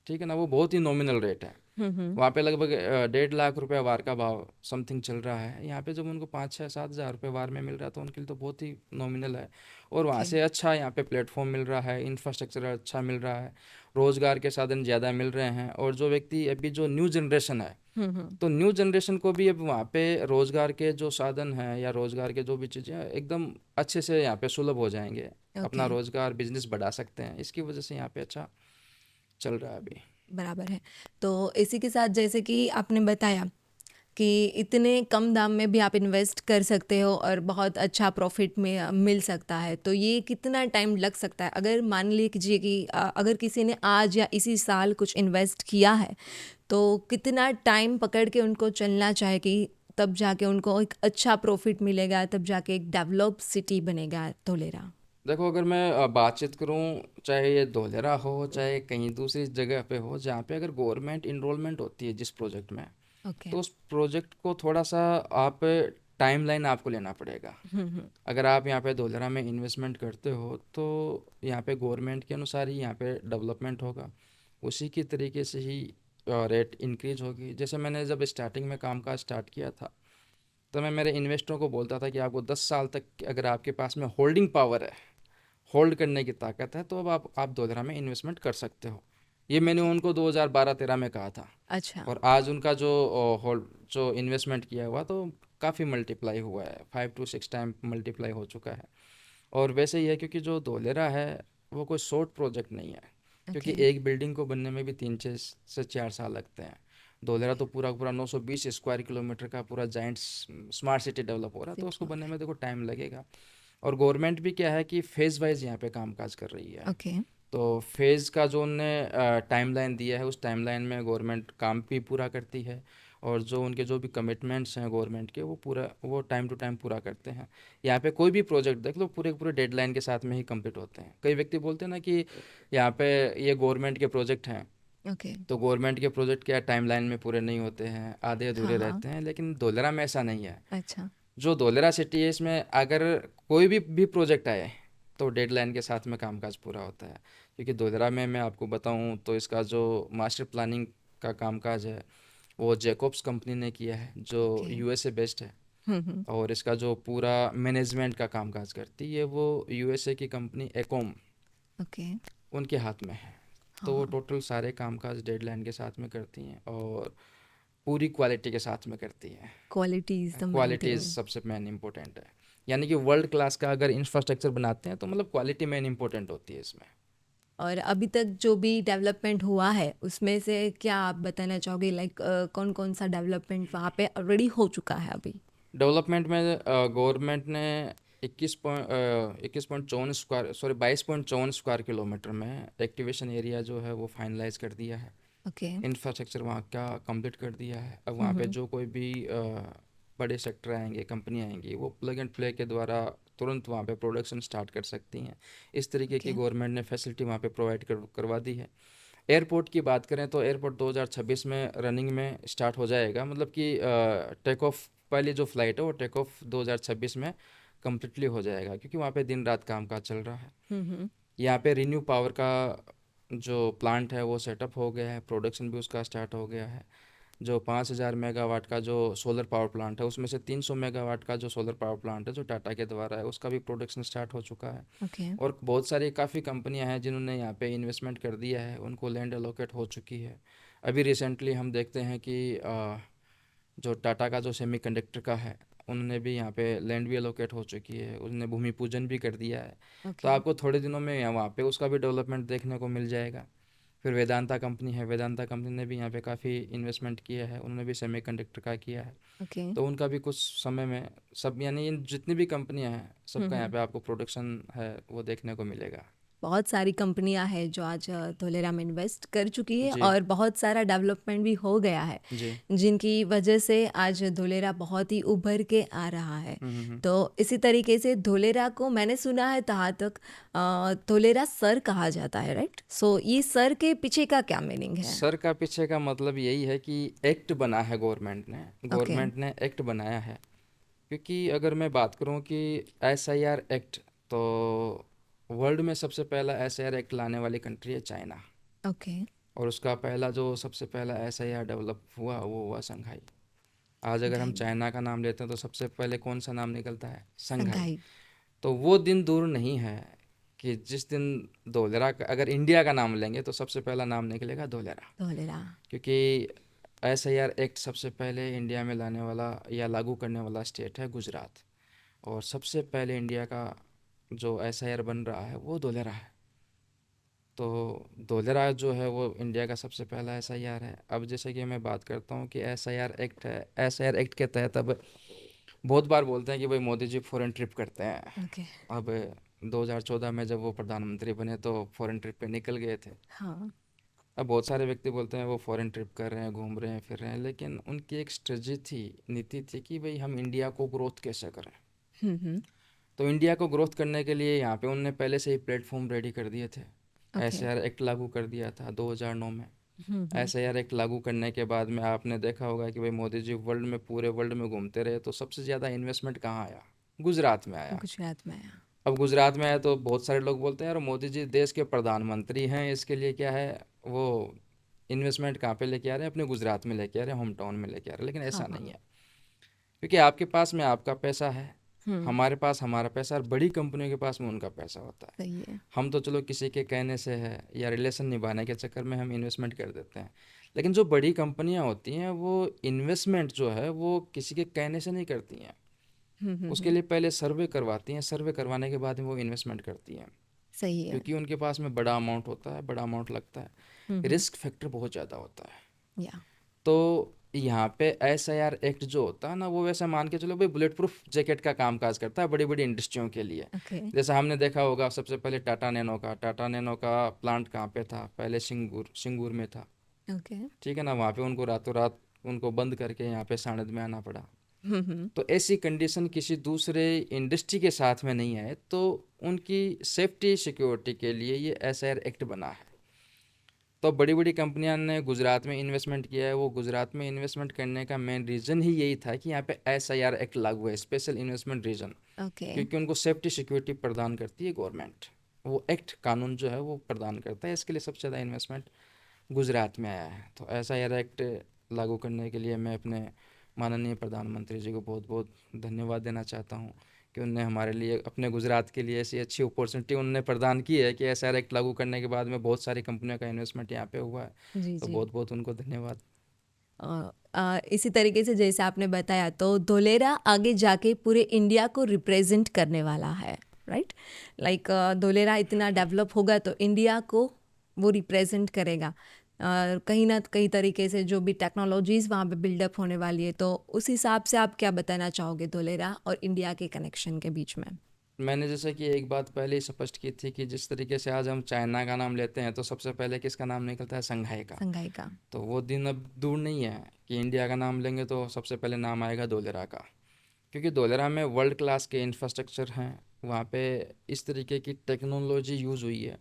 ठीक है ना, वो बहुत ही नॉमिनल रेट है। हम्म। वहाँ पे लगभग 1.5 लाख रुपए वार का भाव समथिंग चल रहा है। यहाँ पे जब उनको 5-6-7 हज़ार रुपये वार में मिल रहा है तो उनके लिए तो बहुत ही नॉमिनल है। और वहाँ ओके। से अच्छा यहाँ पे प्लेटफॉर्म मिल रहा है, इंफ्रास्ट्रक्चर अच्छा मिल रहा है, रोज़गार के साधन ज़्यादा मिल रहे हैं। और जो व्यक्ति अभी जो न्यू जनरेशन है, हम्म। तो न्यू जनरेशन को भी अब वहाँ पे रोज़गार के जो साधन हैं या रोज़गार के जो भी चीज़ें हैं एकदम अच्छे से यहाँ पे सुलभ हो जाएंगे, अपना ओके। रोज़गार बिजनेस बढ़ा सकते हैं। इसकी वजह से यहाँ पे अच्छा चल रहा है अभी। बराबर है। तो इसी के साथ जैसे कि आपने बताया कि इतने कम दाम में भी आप इन्वेस्ट कर सकते हो और बहुत अच्छा प्रॉफिट में मिल सकता है, तो ये कितना टाइम लग सकता है? अगर मान लीजिए कि अगर किसी ने आज या इसी साल कुछ इन्वेस्ट किया है, तो कितना टाइम पकड़ के उनको चलना चाहिए कि तब जाके उनको एक अच्छा प्रॉफिट मिलेगा, तब जाके एक डेवलप सिटी बनेगा धोलेरा? देखो, अगर मैं बातचीत करूं, चाहे ये धोलेरा हो चाहे कहीं दूसरी जगह पे हो, जहाँ पे अगर गवर्नमेंट इनरोलमेंट होती है जिस प्रोजेक्ट में, ओके। तो उस प्रोजेक्ट को थोड़ा सा आप टाइमलाइन आपको लेना पड़ेगा। अगर आप यहाँ पे धोलेरा में इन्वेस्टमेंट करते हो तो यहाँ पे गवर्नमेंट के अनुसार ही यहाँ पे डेवलपमेंट होगा, उसी की तरीके से ही रेट इंक्रीज होगी। जैसे मैंने जब स्टार्टिंग में काम काज स्टार्ट किया था तो मैं मेरे इन्वेस्टरों को बोलता था कि आपको 10 साल तक अगर आपके पास में होल्डिंग पावर है, होल्ड करने की ताकत है, तो अब आप धोलेरा में इन्वेस्टमेंट कर सकते हो। ये मैंने उनको 2012-13 में कहा था। अच्छा। और आज उनका जो होल्ड जो इन्वेस्टमेंट किया हुआ तो काफ़ी मल्टीप्लाई हुआ है, 5 to 6 टाइम मल्टीप्लाई हो चुका है। और वैसे ही है, क्योंकि जो धोलेरा है वो कोई शॉर्ट प्रोजेक्ट नहीं है, क्योंकि ओके। एक बिल्डिंग को बनने में भी 3 से 4 साल लगते हैं। धोलेरा तो पूरा पूरा 920 स्क्वायर किलोमीटर का पूरा जाइंट स्मार्ट सिटी डेवलप हो रहा है, तो उसको बनने में देखो टाइम लगेगा। और गवर्नमेंट भी क्या है कि फेज़ वाइज यहाँ पे कामकाज कर रही है। ओके। तो फेज़ का जो उनने टाइमलाइन दिया है उस टाइमलाइन में गवर्नमेंट काम भी पूरा करती है, और जो उनके जो भी कमिटमेंट्स हैं गवर्नमेंट के वो टाइम टू टाइम पूरा करते हैं। यहाँ पे कोई भी प्रोजेक्ट देख लो, पूरे पूरे डेडलाइन के साथ में ही कंप्लीट होते हैं। कई व्यक्ति बोलते हैं ना कि यहाँ पे ये गवर्नमेंट के प्रोजेक्ट हैं, ओके। तो गवर्नमेंट के प्रोजेक्ट क्या टाइमलाइन में पूरे नहीं होते हैं, आधे हाँ, अधूरे हाँ। रहते हैं, लेकिन धोलेरा में ऐसा नहीं है। अच्छा। जो धोलेरा सिटी है इसमें अगर कोई भी प्रोजेक्ट आए तो डेडलाइन के साथ में कामकाज पूरा होता है। क्योंकि धोलेरा में मैं आपको बताऊं तो इसका जो मास्टर प्लानिंग का कामकाज है वो जैकॉब्स कंपनी ने किया है, जो ओके। यूएसए बेस्ड है। हुँ। और इसका जो पूरा मैनेजमेंट का कामकाज करती है वो यूएसए की कंपनी एकॉम, ओके। उनके हाथ में है। हाँ, तो वो हाँ। टोटल सारे कामकाज डेडलाइन के साथ में करती हैं और पूरी क्वालिटी के साथ में करती हैं। Quality is the main quality thing. सबसे मेन इंपॉर्टेंट है। यानी कि वर्ल्ड क्लास का अगर इंफ्रास्ट्रक्चर बनाते हैं तो मतलब क्वालिटी मेन इंपॉर्टेंट होती है इसमें। और अभी तक जो भी डेवलपमेंट हुआ है, उसमें से क्या आप बताना चाहोगे, लाइक कौन-कौन सा डेवलपमेंट वहाँ पे ऑलरेडी हो चुका है अभी? डेवलपमेंट में गवर्नमेंट ने 21.54 स्क्वायर सॉरी 22.54 स्क्वायर किलोमीटर में एक्टिवेशन एरिया जो है वो फाइनलाइज कर दिया है। ओके। इंफ्रास्ट्रक्चर वहाँ का कंप्लीट कर दिया है। अब हुँ, वहाँ पे हुँ। जो कोई भी बड़े सेक्टर आएंगे, कंपनी आएंगी, वो प्लग एंड प्ले के द्वारा तुरंत वहाँ पे प्रोडक्शन स्टार्ट कर सकती हैं। इस तरीके ओके। की गवर्नमेंट ने फैसिलिटी वहाँ पे प्रोवाइड करवा दी है। एयरपोर्ट की बात करें तो एयरपोर्ट 2026 में रनिंग में स्टार्ट हो जाएगा। मतलब कि टेक ऑफ पहली जो फ़्लाइट है वो टेक ऑफ 2026 में कम्प्लीटली हो जाएगा, क्योंकि वहाँ पे दिन रात कामकाज चल रहा है। हुँ, हुँ। यहाँ पे रीन्यू पावर का जो प्लांट है वो सेटअप हो गया है, प्रोडक्शन भी उसका स्टार्ट हो गया है। जो 5000 मेगावाट का जो सोलर पावर प्लांट है उसमें से 300 मेगावाट का जो सोलर पावर प्लांट है जो टाटा के द्वारा है उसका भी प्रोडक्शन स्टार्ट हो चुका है। ओके। और बहुत सारी काफ़ी कंपनियां हैं जिन्होंने यहाँ पे इन्वेस्टमेंट कर दिया है, उनको लैंड एलोकेट हो चुकी है। अभी रिसेंटली हम देखते हैं कि जो टाटा का जो सेमीकंडक्टर का है उन्होंने भी यहाँ पे लैंड भी एलोकेट हो चुकी है, उन्होंने भूमि पूजन भी कर दिया है। तो ओके। आपको थोड़े दिनों में यहाँ वहाँ पे उसका भी डेवलपमेंट देखने को मिल जाएगा। फिर वेदांता कंपनी है, वेदांता कंपनी ने भी यहाँ पे काफ़ी इन्वेस्टमेंट किया है, उन्होंने भी सेमीकंडक्टर का किया है। ओके। तो उनका भी कुछ समय में सब यानी इन जितनी भी कंपनियां हैं हुँ, सबका यहाँ हुँ। पे आपको प्रोडक्शन है वो देखने को मिलेगा। बहुत सारी कंपनियां हैं जो आज धोलेरा में इन्वेस्ट कर चुकी है, जी। और बहुत सारा डेवलपमेंट भी हो गया है, जी। जिनकी वजह से आज धोलेरा बहुत ही उभर के आ रहा है। हम्म। तो इसी तरीके से धोलेरा को मैंने सुना है तहाँ तक धोलेरा सर कहा जाता है, राइट? सो ये सर के पीछे का क्या मीनिंग है? सर का पीछे का मतलब यही है कि एक्ट बना है ओके। गवर्नमेंट ने एक्ट बनाया है। क्योंकि अगर मैं बात करूं कि SIR एक्ट, तो वर्ल्ड में सबसे पहला SIR एक्ट लाने वाली कंट्री है चाइना। ओके। और उसका पहला जो सबसे पहला SIR डेवलप हुआ वो हुआ संघाई। आज अगर हम संघाई। चाइना का नाम लेते हैं तो सबसे पहले कौन सा नाम निकलता है? संघाई। संघाई। तो वो दिन दूर नहीं है कि जिस दिन धोलेरा का अगर इंडिया का नाम लेंगे तो सबसे पहला नाम निकलेगा धोलेरा। धोलेरा। क्योंकि SIR एक्ट सबसे पहले इंडिया में लाने वाला या लागू करने वाला स्टेट है गुजरात। और सबसे पहले इंडिया का जो SIR बन रहा है वो धोलेरा है। तो धोलेरा जो है वो इंडिया का सबसे पहला SIR है। अब जैसे कि मैं बात करता हूँ कि SIR एक्ट है, SIR एक्ट के तहत अब बहुत बार बोलते हैं कि भाई मोदी जी फॉरेन ट्रिप करते हैं। ओके। अब 2014 में जब वो प्रधानमंत्री बने तो फॉरेन ट्रिप पे निकल गए थे। हाँ। अब बहुत सारे व्यक्ति बोलते हैं वो फॉरेन ट्रिप कर रहे हैं, घूम रहे हैं, फिर रहे हैं, लेकिन उनकी एक स्ट्रेटजी थी, नीति थी कि भाई हम इंडिया को ग्रोथ कैसे करें। हम्म। तो इंडिया को ग्रोथ करने के लिए यहाँ पे उन्होंने पहले से ही प्लेटफॉर्म रेडी कर दिए थे। ओके। SIR एक्ट लागू कर दिया था 2009 में। हम्म। SIR एक्ट लागू करने के बाद में आपने देखा होगा कि भाई मोदी जी वर्ल्ड में पूरे वर्ल्ड में घूमते रहे तो सबसे ज़्यादा इन्वेस्टमेंट कहाँ आया? गुजरात में आया। गुजरात में आया। अब गुजरात में आया तो बहुत सारे लोग बोलते हैं यार मोदी जी देश के प्रधानमंत्री हैं, इसके लिए क्या है वो इन्वेस्टमेंट कहाँ पे लेके आ रहे हैं? अपने गुजरात में लेके आ रहे हैं, होम टाउन में लेके आ रहे हैं। लेकिन हाँ, ऐसा हाँ। नहीं है, क्योंकि आपके पास में आपका पैसा है, हम्म। हमारे पास हमारा पैसा, और बड़ी कंपनियों के पास में उनका पैसा होता है। सही है। हम तो चलो किसी के कहने से है या रिलेशन निभाने के चक्कर में हम इन्वेस्टमेंट कर देते हैं, लेकिन जो बड़ी कंपनियां होती हैं वो इन्वेस्टमेंट जो है वो किसी के कहने से नहीं करती हैं। उसके हम्म। लिए पहले सर्वे करवाती हैं, सर्वे करवाने के बाद में वो इन्वेस्टमेंट करती हैं। सही है। क्योंकि उनके पास में बड़ा अमाउंट होता है, बड़ा अमाउंट लगता है, हम्म। रिस्क फैक्टर बहुत ज़्यादा होता है। या। तो यहाँ पे SIR एक्ट जो होता है ना वो वैसे मान के चलो भाई बुलेट प्रूफ जैकेट का कामकाज करता है बड़ी बड़ी इंडस्ट्रियों के लिए। ओके। जैसे हमने देखा होगा सबसे पहले टाटा नैनो का प्लांट कहाँ पे था? पहले सिंगूर में था। ओके। ठीक है ना, वहाँ पे उनको रातों रात उनको बंद करके यहाँ पे सानंद में आना पड़ा। हम्म। तो ऐसी कंडीशन किसी दूसरे इंडस्ट्री के साथ में नहीं है, तो उनकी सेफ्टी सिक्योरिटी के लिए ये SIR एक्ट बना है। तो बड़ी बड़ी कंपनियां ने गुजरात में इन्वेस्टमेंट किया है। वो गुजरात में इन्वेस्टमेंट करने का मेन रीज़न ही यही था कि यहाँ पे SIR एक्ट लागू है, स्पेशल इन्वेस्टमेंट रीजन, ओके। क्योंकि उनको सेफ्टी सिक्योरिटी प्रदान करती है गवर्नमेंट। वो एक्ट कानून जो है वो प्रदान करता है, इसके लिए सबसे ज़्यादा इन्वेस्टमेंट गुजरात में आया है। तो SIR एक्ट लागू करने के लिए मैं अपने माननीय प्रधानमंत्री जी को बहुत बहुत धन्यवाद देना चाहता हूँ कि उनने हमारे लिए, अपने गुजरात के लिए ऐसी अच्छी अपॉर्चुनिटी उन्होंने प्रदान की है कि SIR एक्ट लागू करने के बाद में बहुत सारी कंपनियों का इन्वेस्टमेंट यहाँ पे हुआ है। जी तो जी। बहुत बहुत उनको धन्यवाद। इसी तरीके से जैसे आपने बताया, तो धोलेरा आगे जाके पूरे इंडिया को रिप्रेजेंट करने वाला है, राइट? लाइक धोलेरा इतना डेवलप होगा तो इंडिया को वो रिप्रेजेंट करेगा। कहीं ना कहीं तरीके से जो भी टेक्नोलॉजीज़ वहाँ पे बिल्डअप होने वाली है, तो उस हिसाब से आप क्या बताना चाहोगे धोलेरा और इंडिया के कनेक्शन के बीच में? मैंने जैसे कि एक बात पहले ही स्पष्ट की थी कि जिस तरीके से आज हम चाइना का नाम लेते हैं तो सबसे पहले किसका नाम निकलता है? संघाई का। संघाई का। तो वो दिन अब दूर नहीं है कि इंडिया का नाम लेंगे तो सबसे पहले नाम आएगा धोलेरा का, क्योंकि धोलेरा में वर्ल्ड क्लास के इंफ्रास्ट्रक्चर हैं। वहाँ पे इस तरीके की टेक्नोलॉजी यूज़ हुई है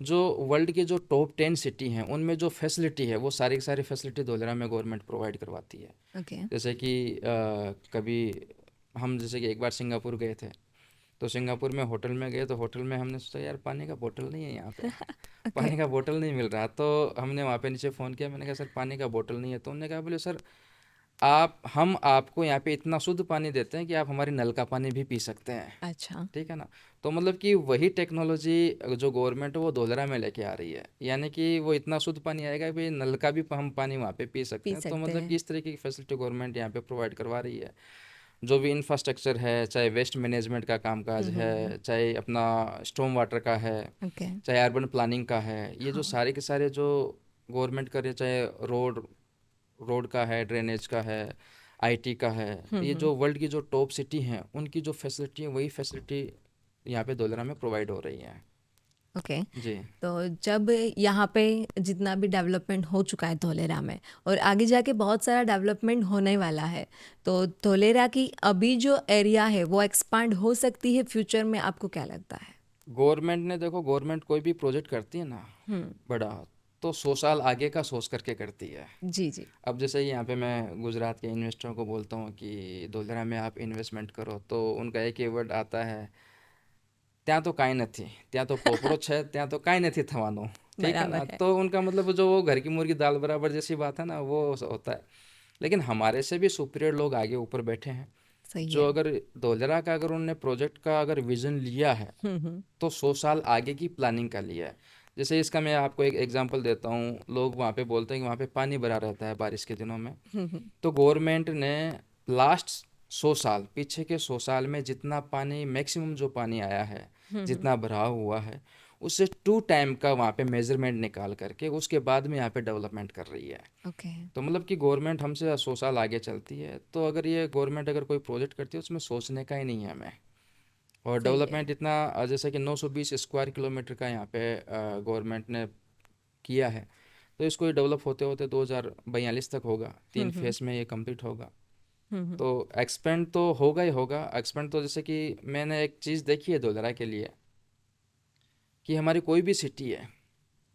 जो वर्ल्ड के जो टॉप 10 सिटी हैं उनमें जो फैसिलिटी है वो सारी की सारी फैसिलिटी धोलेरा में गवर्नमेंट प्रोवाइड करवाती है। ओके। जैसे कि कभी हम जैसे कि एक बार सिंगापुर गए थे, तो सिंगापुर में होटल में गए तो होटल में हमने सोचा यार पानी का बोतल नहीं है यहाँ पे, ओके। पानी का बोतल नहीं मिल रहा। तो हमने वहाँ पे नीचे फ़ोन किया, मैंने कहा सर पानी का बोतल नहीं है। तो उन्होंने कहा बोले सर आप, हम आपको यहाँ पे इतना शुद्ध पानी देते हैं कि आप हमारी नल का पानी भी पी सकते हैं। अच्छा। ठीक है ना। तो मतलब कि वही टेक्नोलॉजी जो गवर्नमेंट है वो धोलेरा में लेके आ रही है, यानी कि वो इतना शुद्ध पानी आएगा कि भाई नल का भी हम पानी वहाँ पे पी सकते पी हैं। तो सकते मतलब कि हैं। इस तरीके की फैसिलिटी गवर्नमेंट यहाँ पे प्रोवाइड करवा रही है। जो भी इंफ्रास्ट्रक्चर है, चाहे वेस्ट मैनेजमेंट का कामकाज है, चाहे अपना स्टॉर्म वाटर का है, ओके। चाहे अर्बन प्लानिंग का है, ये जो हाँ। सारे के सारे जो गवर्नमेंट कर रही है, चाहे रोड रोड का है, ड्रेनेज का है, IT का है, ये जो वर्ल्ड की जो टॉप सिटी हैं उनकी जो फैसिलिटी है वही फैसिलिटी यहाँ पे धोलेरा में प्रोवाइड हो रही है। ओके। जी। तो जब यहाँ पे जितना भी डेवलपमेंट हो चुका है धोलेरा में, और आगे जाके बहुत सारा डेवलपमेंट होने वाला है, तो धोलेरा की अभी जो एरिया है वो एक्सपांड हो सकती है फ्यूचर में, आपको क्या लगता है? गवर्नमेंट ने, देखो गवर्नमेंट कोई भी प्रोजेक्ट करती है ना हम्म। बड़ा, तो 100 साल आगे का सोच करके करती है। जी जी। अब जैसे यहाँ पे मैं गुजरात के इन्वेस्टरों को बोलता हूँ कि धोलेरा में आप इन्वेस्टमेंट करो, तो उनका एक ही वर्ड आता है, ત્યાં તો કાંઈ નથી, ત્યાં તો પોપડો છે, ત્યાં તો કાંઈ નથી થવાનું। ठीक है ना। बराबर है। तो उनका मतलब जो वो घर की मुर्गी दाल बराबर जैसी बात है ना, वो होता है। लेकिन हमारे से भी सुपीरियर लोग आगे ऊपर बैठे हैं, सही जो है। अगर धोलेरा का अगर उन्होंने प्रोजेक्ट का अगर विजन लिया है हम्म। तो 100 साल आगे की प्लानिंग का लिया है। जैसे इसका मैं आपको एक एग्जांपल देता हूँ। लोग वहाँ पे बोलते हैं कि वहाँ पे पानी भरा रहता है बारिश के दिनों में। हम्म। तो गवर्नमेंट ने लास्ट 100 साल, पीछे के 100 साल में जितना पानी, मैक्सिमम जो पानी आया है, जितना भराव हुआ है, उससे 2 टाइम का वहाँ पे मेजरमेंट निकाल करके उसके बाद में यहाँ पे डेवलपमेंट कर रही है। ओके। तो मतलब कि गवर्नमेंट हमसे 100 साल आगे चलती है। तो अगर ये गवर्नमेंट अगर कोई प्रोजेक्ट करती है उसमें सोचने का ही नहीं है हमें। और सही है। डेवलपमेंट इतना जैसे कि 920 स्क्वायर किलोमीटर का यहाँ पे गवर्नमेंट ने किया है। तो इसको ये डेवलप होते होते 2042 तक होगा, 3 फेस में ये कंप्लीट होगा। हम्म। तो एक्सपेंड तो होगा ही होगा। एक्सपेंड तो जैसे कि मैंने एक चीज़ देखी है धोलेरा के लिए, कि हमारी कोई भी सिटी है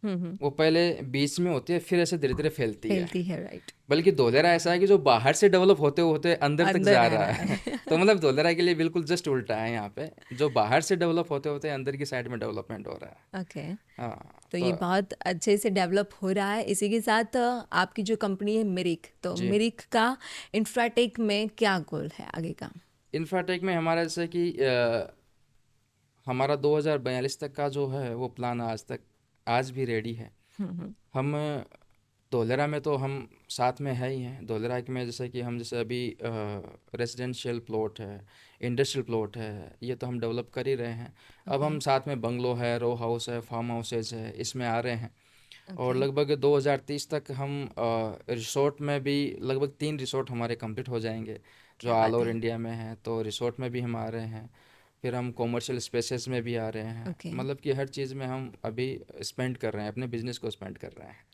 हम्म। वो पहले बीच में होती है, फिर ऐसे धीरे धीरे फैलती है। फैलती है, राइट। बल्कि धोलेरा ऐसा है कि जो बाहर से डेवलप होते होते अंदर तक अंदर जा आ रहा रहा है। है। तो मतलब धोलेरा के लिए बिल्कुल जस्ट उल्टा है, यहाँ पे जो बाहर से डेवलप होते होते अंदर की साइड में डेवलपमेंट हो रहा है। ओके। हाँ। तो ये तो बहुत अच्छे से डेवलप हो रहा है। इसी के साथ आपकी जो कंपनी है मिरिक, तो जी, मिरिक का इंफ्राटेक में क्या गोल है आगे का? इन्फ्राटेक में हमारा जैसे कि हमारा 2042 तक का जो है वो प्लान आज तक, आज भी रेडी है। हम्म। हम धोलेरा में तो हम साथ में है ही हैं। धोलेरा के में जैसे कि हम जैसे अभी रेजिडेंशियल प्लॉट है, इंडस्ट्रियल प्लॉट है, ये तो हम डेवलप कर ही रहे हैं। अब ओके। हम साथ में बंगलो है, रो हाउस है, फार्म हाउसेज है, इसमें आ रहे हैं। और ओके। लगभग 2030 तक हम रिसोर्ट में भी लगभग 3 रिसोर्ट हमारे कंप्लीट हो जाएंगे जो क्या ऑल बात ओवर है। इंडिया में हैं। तो रिसोर्ट में भी हम आ रहे हैं, फिर हम कॉमर्शियल स्पेसेस में भी आ रहे हैं। ओके। मतलब कि हर चीज़ में हम अभी स्पेंड कर रहे हैं, अपने बिजनेस को स्पेंड कर रहे हैं।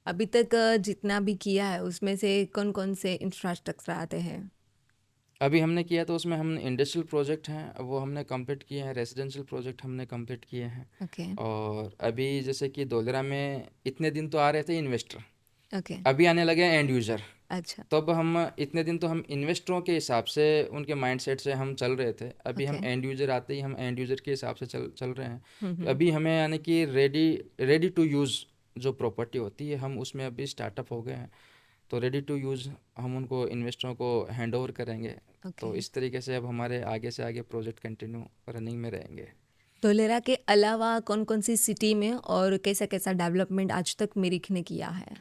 अभी तक जितना भी किया है उसमें से कौन कौन से इंफ्रास्ट्रक्चर आते हैं? अभी हमने किया तो उसमें हम इंडस्ट्रियल प्रोजेक्ट हैं वो हमने कंप्लीट किए हैं, रेजिडेंशियल प्रोजेक्ट हमने कंप्लीट किए हैं। ओके। और अभी जैसे कि धोलेरा में इतने दिन तो आ रहे थे इन्वेस्टर, ओके। अभी आने लगे एंड यूजर। अच्छा। तो अब हम इतने दिन तो हम इन्वेस्टरों के हिसाब से उनके माइंडसेट से हम चल रहे थे, अभी हम ओके। एंड यूजर आते ही हम एंड यूजर के हिसाब से चल चल रहे हैं। तो हम्म। अभी हमें यानी कि रेडी रेडी टू यूज़ जो प्रॉपर्टी होती है हम उसमें अभी स्टार्टअप हो गए हैं। तो रेडी टू यूज़ हम उनको इन्वेस्टरों को हैंड ओवर करेंगे। ओके। तो इस तरीके से अब हमारे आगे से आगे प्रोजेक्ट कंटिन्यू रनिंग में रहेंगे। धोलेरा के अलावा कौन कौन सी सिटी में और कैसा कैसा डेवलपमेंट आज तक मिरिक ने किया है?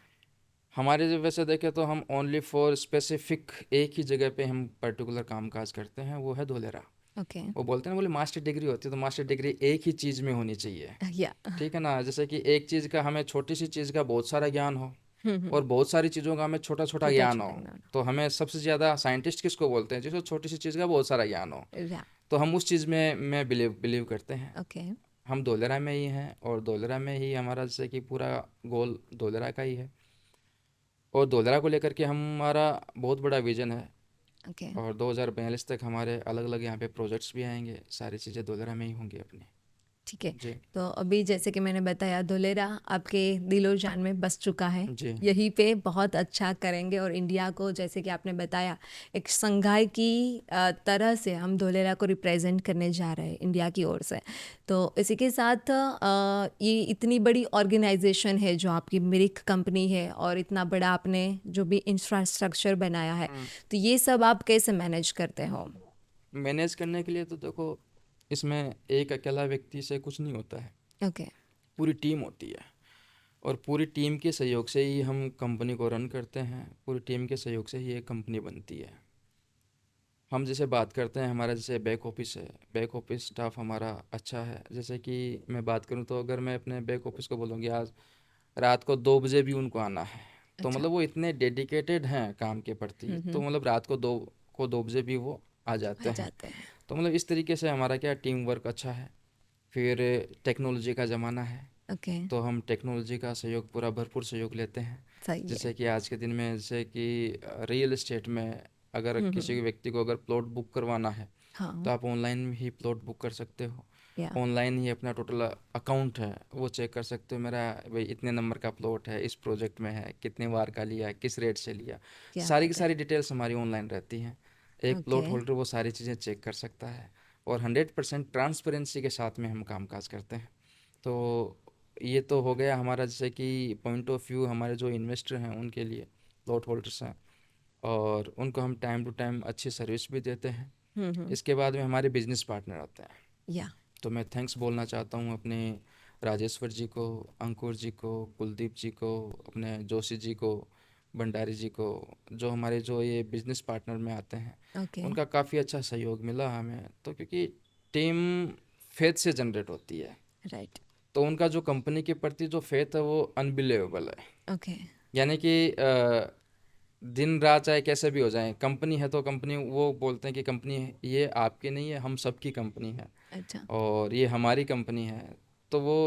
हमारे जो वैसे देखें तो हम ओनली फॉर स्पेसिफिक एक ही जगह पे हम पर्टिकुलर काम काज करते हैं, वो है धोलेरा। ओके। वो बोलते हैं ना, बोले मास्टर डिग्री होती है तो मास्टर डिग्री एक ही चीज़ में होनी चाहिए। या। ठीक है ना, जैसे कि एक चीज़ का हमें छोटी सी चीज़ का बहुत सारा ज्ञान हो हम्म। और बहुत सारी चीज़ों का हमें छोटा छोटा छोटा ज्ञान हो। छोटा। तो हमें सबसे ज़्यादा साइंटिस्ट किसको बोलते हैं, जिसको छोटी सी चीज़ का बहुत सारा ज्ञान हो। या। तो हम उस चीज़ में मैं बिलीव करते हैं। ओके। हम धोलेरा में ही हैं और धोलेरा में ही हमारा जैसे कि पूरा गोल धोलेरा का ही है। और धोलेरा को लेकर के हमारा बहुत बड़ा विजन है। ओके। और 2042 तक हमारे अलग अलग यहाँ पे प्रोजेक्ट्स भी आएंगे, सारी चीज़ें धोलेरा में ही होंगी अपनी। ठीक है। जी। तो अभी जैसे कि मैंने बताया, धोलेरा आपके दिलो जान में बस चुका है। जी। यहीं पे बहुत अच्छा करेंगे और इंडिया को, जैसे कि आपने बताया, एक संघाई की तरह से हम धोलेरा को रिप्रेजेंट करने जा रहे हैं इंडिया की ओर से। तो इसी के साथ ये इतनी बड़ी ऑर्गेनाइजेशन है जो आपकी मिरिक कंपनी है और इतना बड़ा आपने जो भी इंफ्रास्ट्रक्चर बनाया है, तो ये सब आप कैसे मैनेज करते हो? मैनेज करने के लिए तो देखो, इसमें एक अकेला व्यक्ति से कुछ नहीं होता है, ओके। पूरी टीम होती है। और पूरी टीम के सहयोग से ही हम कंपनी को रन करते हैं, पूरी टीम के सहयोग से ही एक कंपनी बनती है। हम जैसे बात करते हैं, हमारा जैसे बैक ऑफिस है, बैक ऑफिस स्टाफ हमारा अच्छा है। जैसे कि मैं बात करूं तो अगर मैं अपने बैक ऑफिस को बोलूँगी आज रात को 2 बजे भी उनको आना है, तो अच्छा। मतलब वो इतने डेडिकेटेड हैं काम के प्रति, तो मतलब रात को 2 बजे भी वो आ आ जाते हैं। जाते हैं। तो मतलब इस तरीके से हमारा क्या टीम वर्क अच्छा है। फिर टेक्नोलॉजी का ज़माना है, ओके। तो हम टेक्नोलॉजी का सहयोग पूरा भरपूर सहयोग लेते हैं। सही है। जैसे कि आज के दिन में जैसे कि रियल एस्टेट में अगर किसी व्यक्ति को अगर प्लॉट बुक करवाना है हाँ। तो आप ऑनलाइन ही प्लॉट बुक कर सकते हो। या। ऑनलाइन ही अपना टोटल अकाउंट है वो चेक कर सकते हो, मेरा भाई इतने नंबर का प्लॉट है, इस प्रोजेक्ट में है, कितने बार का लिया, किस रेट से लिया, क्या सारी की बात है। सारी डिटेल्स हमारी ऑनलाइन रहती हैं। एक ओके। प्लॉट होल्डर वो सारी चीज़ें चेक कर सकता है और 100% ट्रांसपेरेंसी के साथ में हम कामकाज करते हैं। तो ये तो हो गया हमारा जैसे कि पॉइंट ऑफ व्यू हमारे जो इन्वेस्टर हैं उनके लिए, प्लॉट होल्डर्स हैं, और उनको हम टाइम टू टाइम अच्छी सर्विस भी देते हैं। इसके बाद में हमारे बिजनेस पार्टनर आते हैं। या। तो मैं थैंक्स बोलना चाहता हूँ अपने राजेश्वर जी को, अंकुर जी को, कुलदीप जी को, अपने जोशी जी को, भंडारी जी को, जो हमारे जो ये बिजनेस पार्टनर में आते हैं। ओके। उनका काफ़ी अच्छा सहयोग मिला हमें, तो क्योंकि टीम फेथ से जनरेट होती है, राइट। तो उनका जो कंपनी के प्रति जो फेथ है वो अनबिलीवेबल है। ओके। यानी कि दिन रात चाहे कैसे भी हो जाए, कंपनी है तो कंपनी, वो बोलते हैं कि कंपनी ये आपकी नहीं है, हम सबकी कंपनी है अच्छा। और ये हमारी कंपनी है। तो वो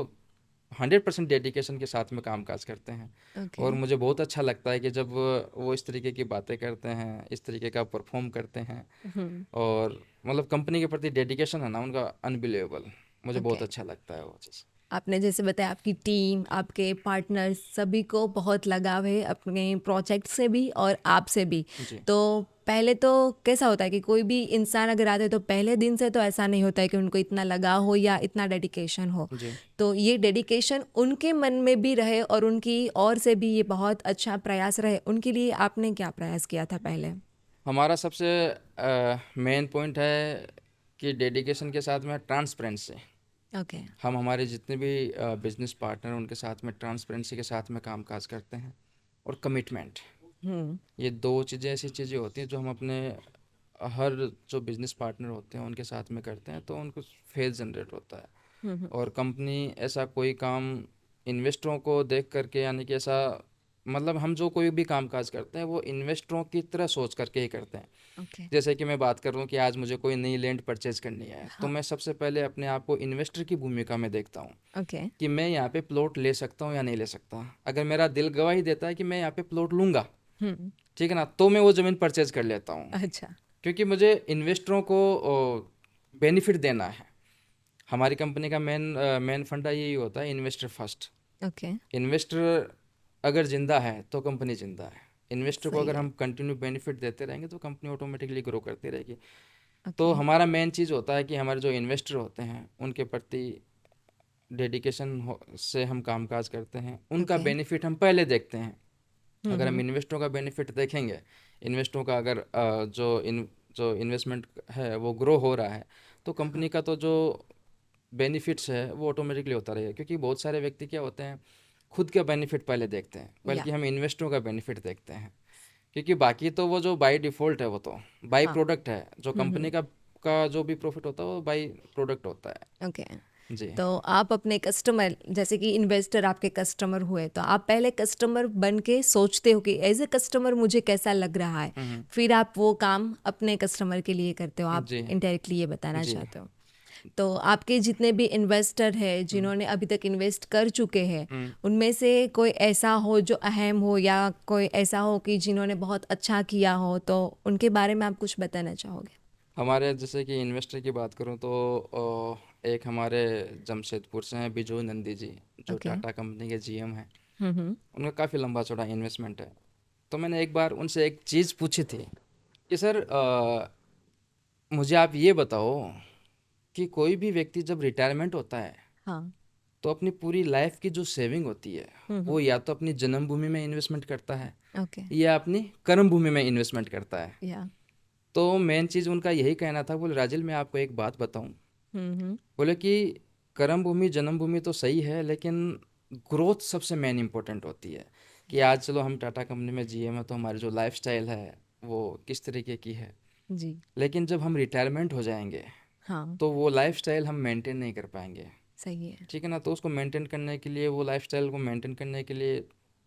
100% डेडिकेशन के साथ में कामकाज करते हैं। ओके। और मुझे बहुत अच्छा लगता है कि जब वो इस तरीके की बातें करते हैं, इस तरीके का परफॉर्म करते हैं, और मतलब कंपनी के प्रति डेडिकेशन है ना उनका, अनबिलीवेबल। मुझे बहुत ओके। अच्छा लगता है वो चीज़। आपने जैसे बताया, आपकी टीम, आपके पार्टनर्स सभी को बहुत लगाव है अपने प्रोजेक्ट से भी और आपसे भी। जी। तो पहले तो कैसा होता है कि कोई भी इंसान अगर आते हैं तो पहले दिन से तो ऐसा नहीं होता है कि उनको इतना लगाव हो या इतना डेडिकेशन हो। जी। तो ये डेडिकेशन उनके मन में भी रहे और उनकी ओर से भी ये बहुत अच्छा प्रयास रहे, उनके लिए आपने क्या प्रयास किया था पहले? हमारा सबसे मेन पॉइंट है कि डेडिकेशन के साथ में ट्रांसपेरेंसी। ओके। हम हमारे जितने भी बिजनेस पार्टनर उनके साथ में ट्रांसपेरेंसी के साथ में कामकाज करते हैं, और कमिटमेंट। ये दो चीज़ें ऐसी चीज़ें होती हैं जो हम अपने हर जो बिजनेस पार्टनर होते हैं उनके साथ में करते हैं, तो उनको फेथ जनरेट होता है। और कंपनी ऐसा कोई काम इन्वेस्टरों को देख करके, यानी कि ऐसा मतलब हम जो कोई भी कामकाज करते हैं वो इन्वेस्टरों की तरह सोच करके ही करते हैं। ओके। जैसे कि मैं बात कर रहा हूँ कि आज मुझे कोई नई लैंड परचेज करनी है, तो हाँ। मैं सबसे पहले अपने आप को इन्वेस्टर की भूमिका में देखता हूँ ओके। कि मैं यहाँ पे प्लॉट ले सकता हूँ या नहीं ले सकता। अगर मेरा दिल गवाही देता है कि मैं यहाँ पे प्लॉट लूँगा, हम्म। ठीक है ना, तो मैं वो ज़मीन परचेज कर लेता हूँ। अच्छा। क्योंकि मुझे इन्वेस्टरों को बेनिफिट देना है। हमारी कंपनी का मेन फंडा यही होता है, इन्वेस्टर फर्स्ट। ओके। इन्वेस्टर अगर जिंदा है तो कंपनी जिंदा है। इन्वेस्टर को सही अगर है। हम कंटिन्यू बेनिफिट देते रहेंगे तो कंपनी ऑटोमेटिकली ग्रो करती रहेगी। तो ओके। हमारा मेन चीज़ होता है कि हमारे जो इन्वेस्टर होते हैं उनके प्रति से हम कामकाज करते हैं, उनका ओके। बेनिफिट हम पहले देखते हैं। अगर हम हम्म। इन्वेस्टरों का बेनिफिट देखेंगे, इन्वेस्टरों का अगर जो इन्वेस्टमेंट है वो ग्रो हो रहा है, तो हाँ। कंपनी का तो जो बेनिफिट्स है वो ऑटोमेटिकली होता रहेगा। क्योंकि बहुत सारे व्यक्ति क्या होते हैं, खुद का बेनिफिट पहले देखते हैं, या। बल्कि हम इन्वेस्टरों का बेनिफिट देखते हैं। क्योंकि बाकी तो वो जो बाई डिफ़ॉल्ट है वो तो बाई हाँ। प्रोडक्ट है, जो कंपनी का जो भी प्रॉफिट होता है वो बाई प्रोडक्ट होता है। ओके। जी। तो आप अपने कस्टमर, जैसे कि इन्वेस्टर आपके कस्टमर हुए, तो आप पहले कस्टमर बन के सोचते हो कि एज ए कस्टमर मुझे कैसा लग रहा है, हम्म। फिर आप वो काम अपने कस्टमर के लिए करते हो। आप जी। इनडायरेक्टली ये बताना जी। चाहते हो। तो आपके जितने भी इन्वेस्टर हैं जिन्होंने अभी तक इन्वेस्ट कर चुके हैं, हम्म। उनमें से कोई ऐसा हो जो अहम हो, या कोई ऐसा हो कि जिन्होंने बहुत अच्छा किया हो, तो उनके बारे में आप कुछ बताना चाहोगे? हमारे जैसे कि इन्वेस्टर की बात करूं तो एक हमारे जमशेदपुर से हैं बिजू नंदी जी, जो ओके। टाटा कंपनी के जीएम हैं। हम्म। उनका काफ़ी लंबा चौड़ा इन्वेस्टमेंट है। तो मैंने एक बार उनसे एक चीज़ पूछी थी कि सर, मुझे आप ये बताओ कि कोई भी व्यक्ति जब रिटायरमेंट होता है हाँ। तो अपनी पूरी लाइफ की जो सेविंग होती है वो या तो अपनी जन्मभूमि में इन्वेस्टमेंट करता है ओके। या अपनी कर्म भूमि में इन्वेस्टमेंट करता है। या। तो मेन चीज़ उनका यही कहना था। बोले राजिल, मैं आपको एक बात बताऊं। हम्म। बोले कि कर्म भूमि जन्मभूमि तो सही है, लेकिन ग्रोथ सबसे मेन इंपॉर्टेंट होती है। कि आज चलो हम टाटा कंपनी में जीएम है तो हमारी जो लाइफ स्टाइल है वो किस तरीके की है, जी। लेकिन जब हम रिटायरमेंट हो जाएंगे हाँ। तो वो लाइफ स्टाइल हम मेंटेन नहीं कर पाएंगे। सही है। ठीक है ना। तो उसको मेंटेन करने के लिए, वो लाइफ स्टाइल को मेंटेन करने के लिए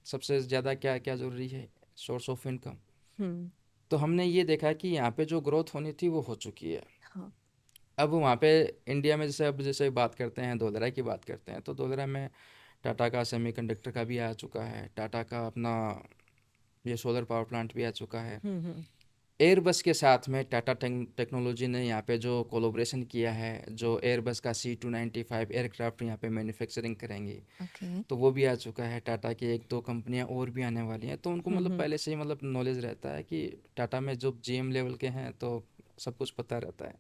सबसे ज़्यादा क्या क्या ज़रूरी है? Source of income. हम्म। तो हमने ये देखा कि यहाँ पे जो ग्रोथ होनी थी वो हो चुकी है। हाँ। अब वहाँ पे इंडिया में जैसे, अब जैसे बात करते हैं धोलरा की बात करते हैं, तो धोलरा में टाटा का सेमीकंडक्टर का भी आ चुका है, टाटा का अपना ये सोलर पावर प्लांट भी आ चुका है। हम्म। एयरबस के साथ में टाटा टेक्नोलॉजी ने यहाँ पे जो कोलोब्रेशन किया है, जो एयरबस का C295 एयरक्राफ्ट यहाँ पे मैन्युफैक्चरिंग करेंगे, ओके। तो वो भी आ चुका है। टाटा की एक दो कंपनियां और भी आने वाली हैं। तो उनको मतलब हम्म। पहले से ही मतलब नॉलेज रहता है कि टाटा में जो जीएम लेवल के हैं तो सब कुछ पता रहता है।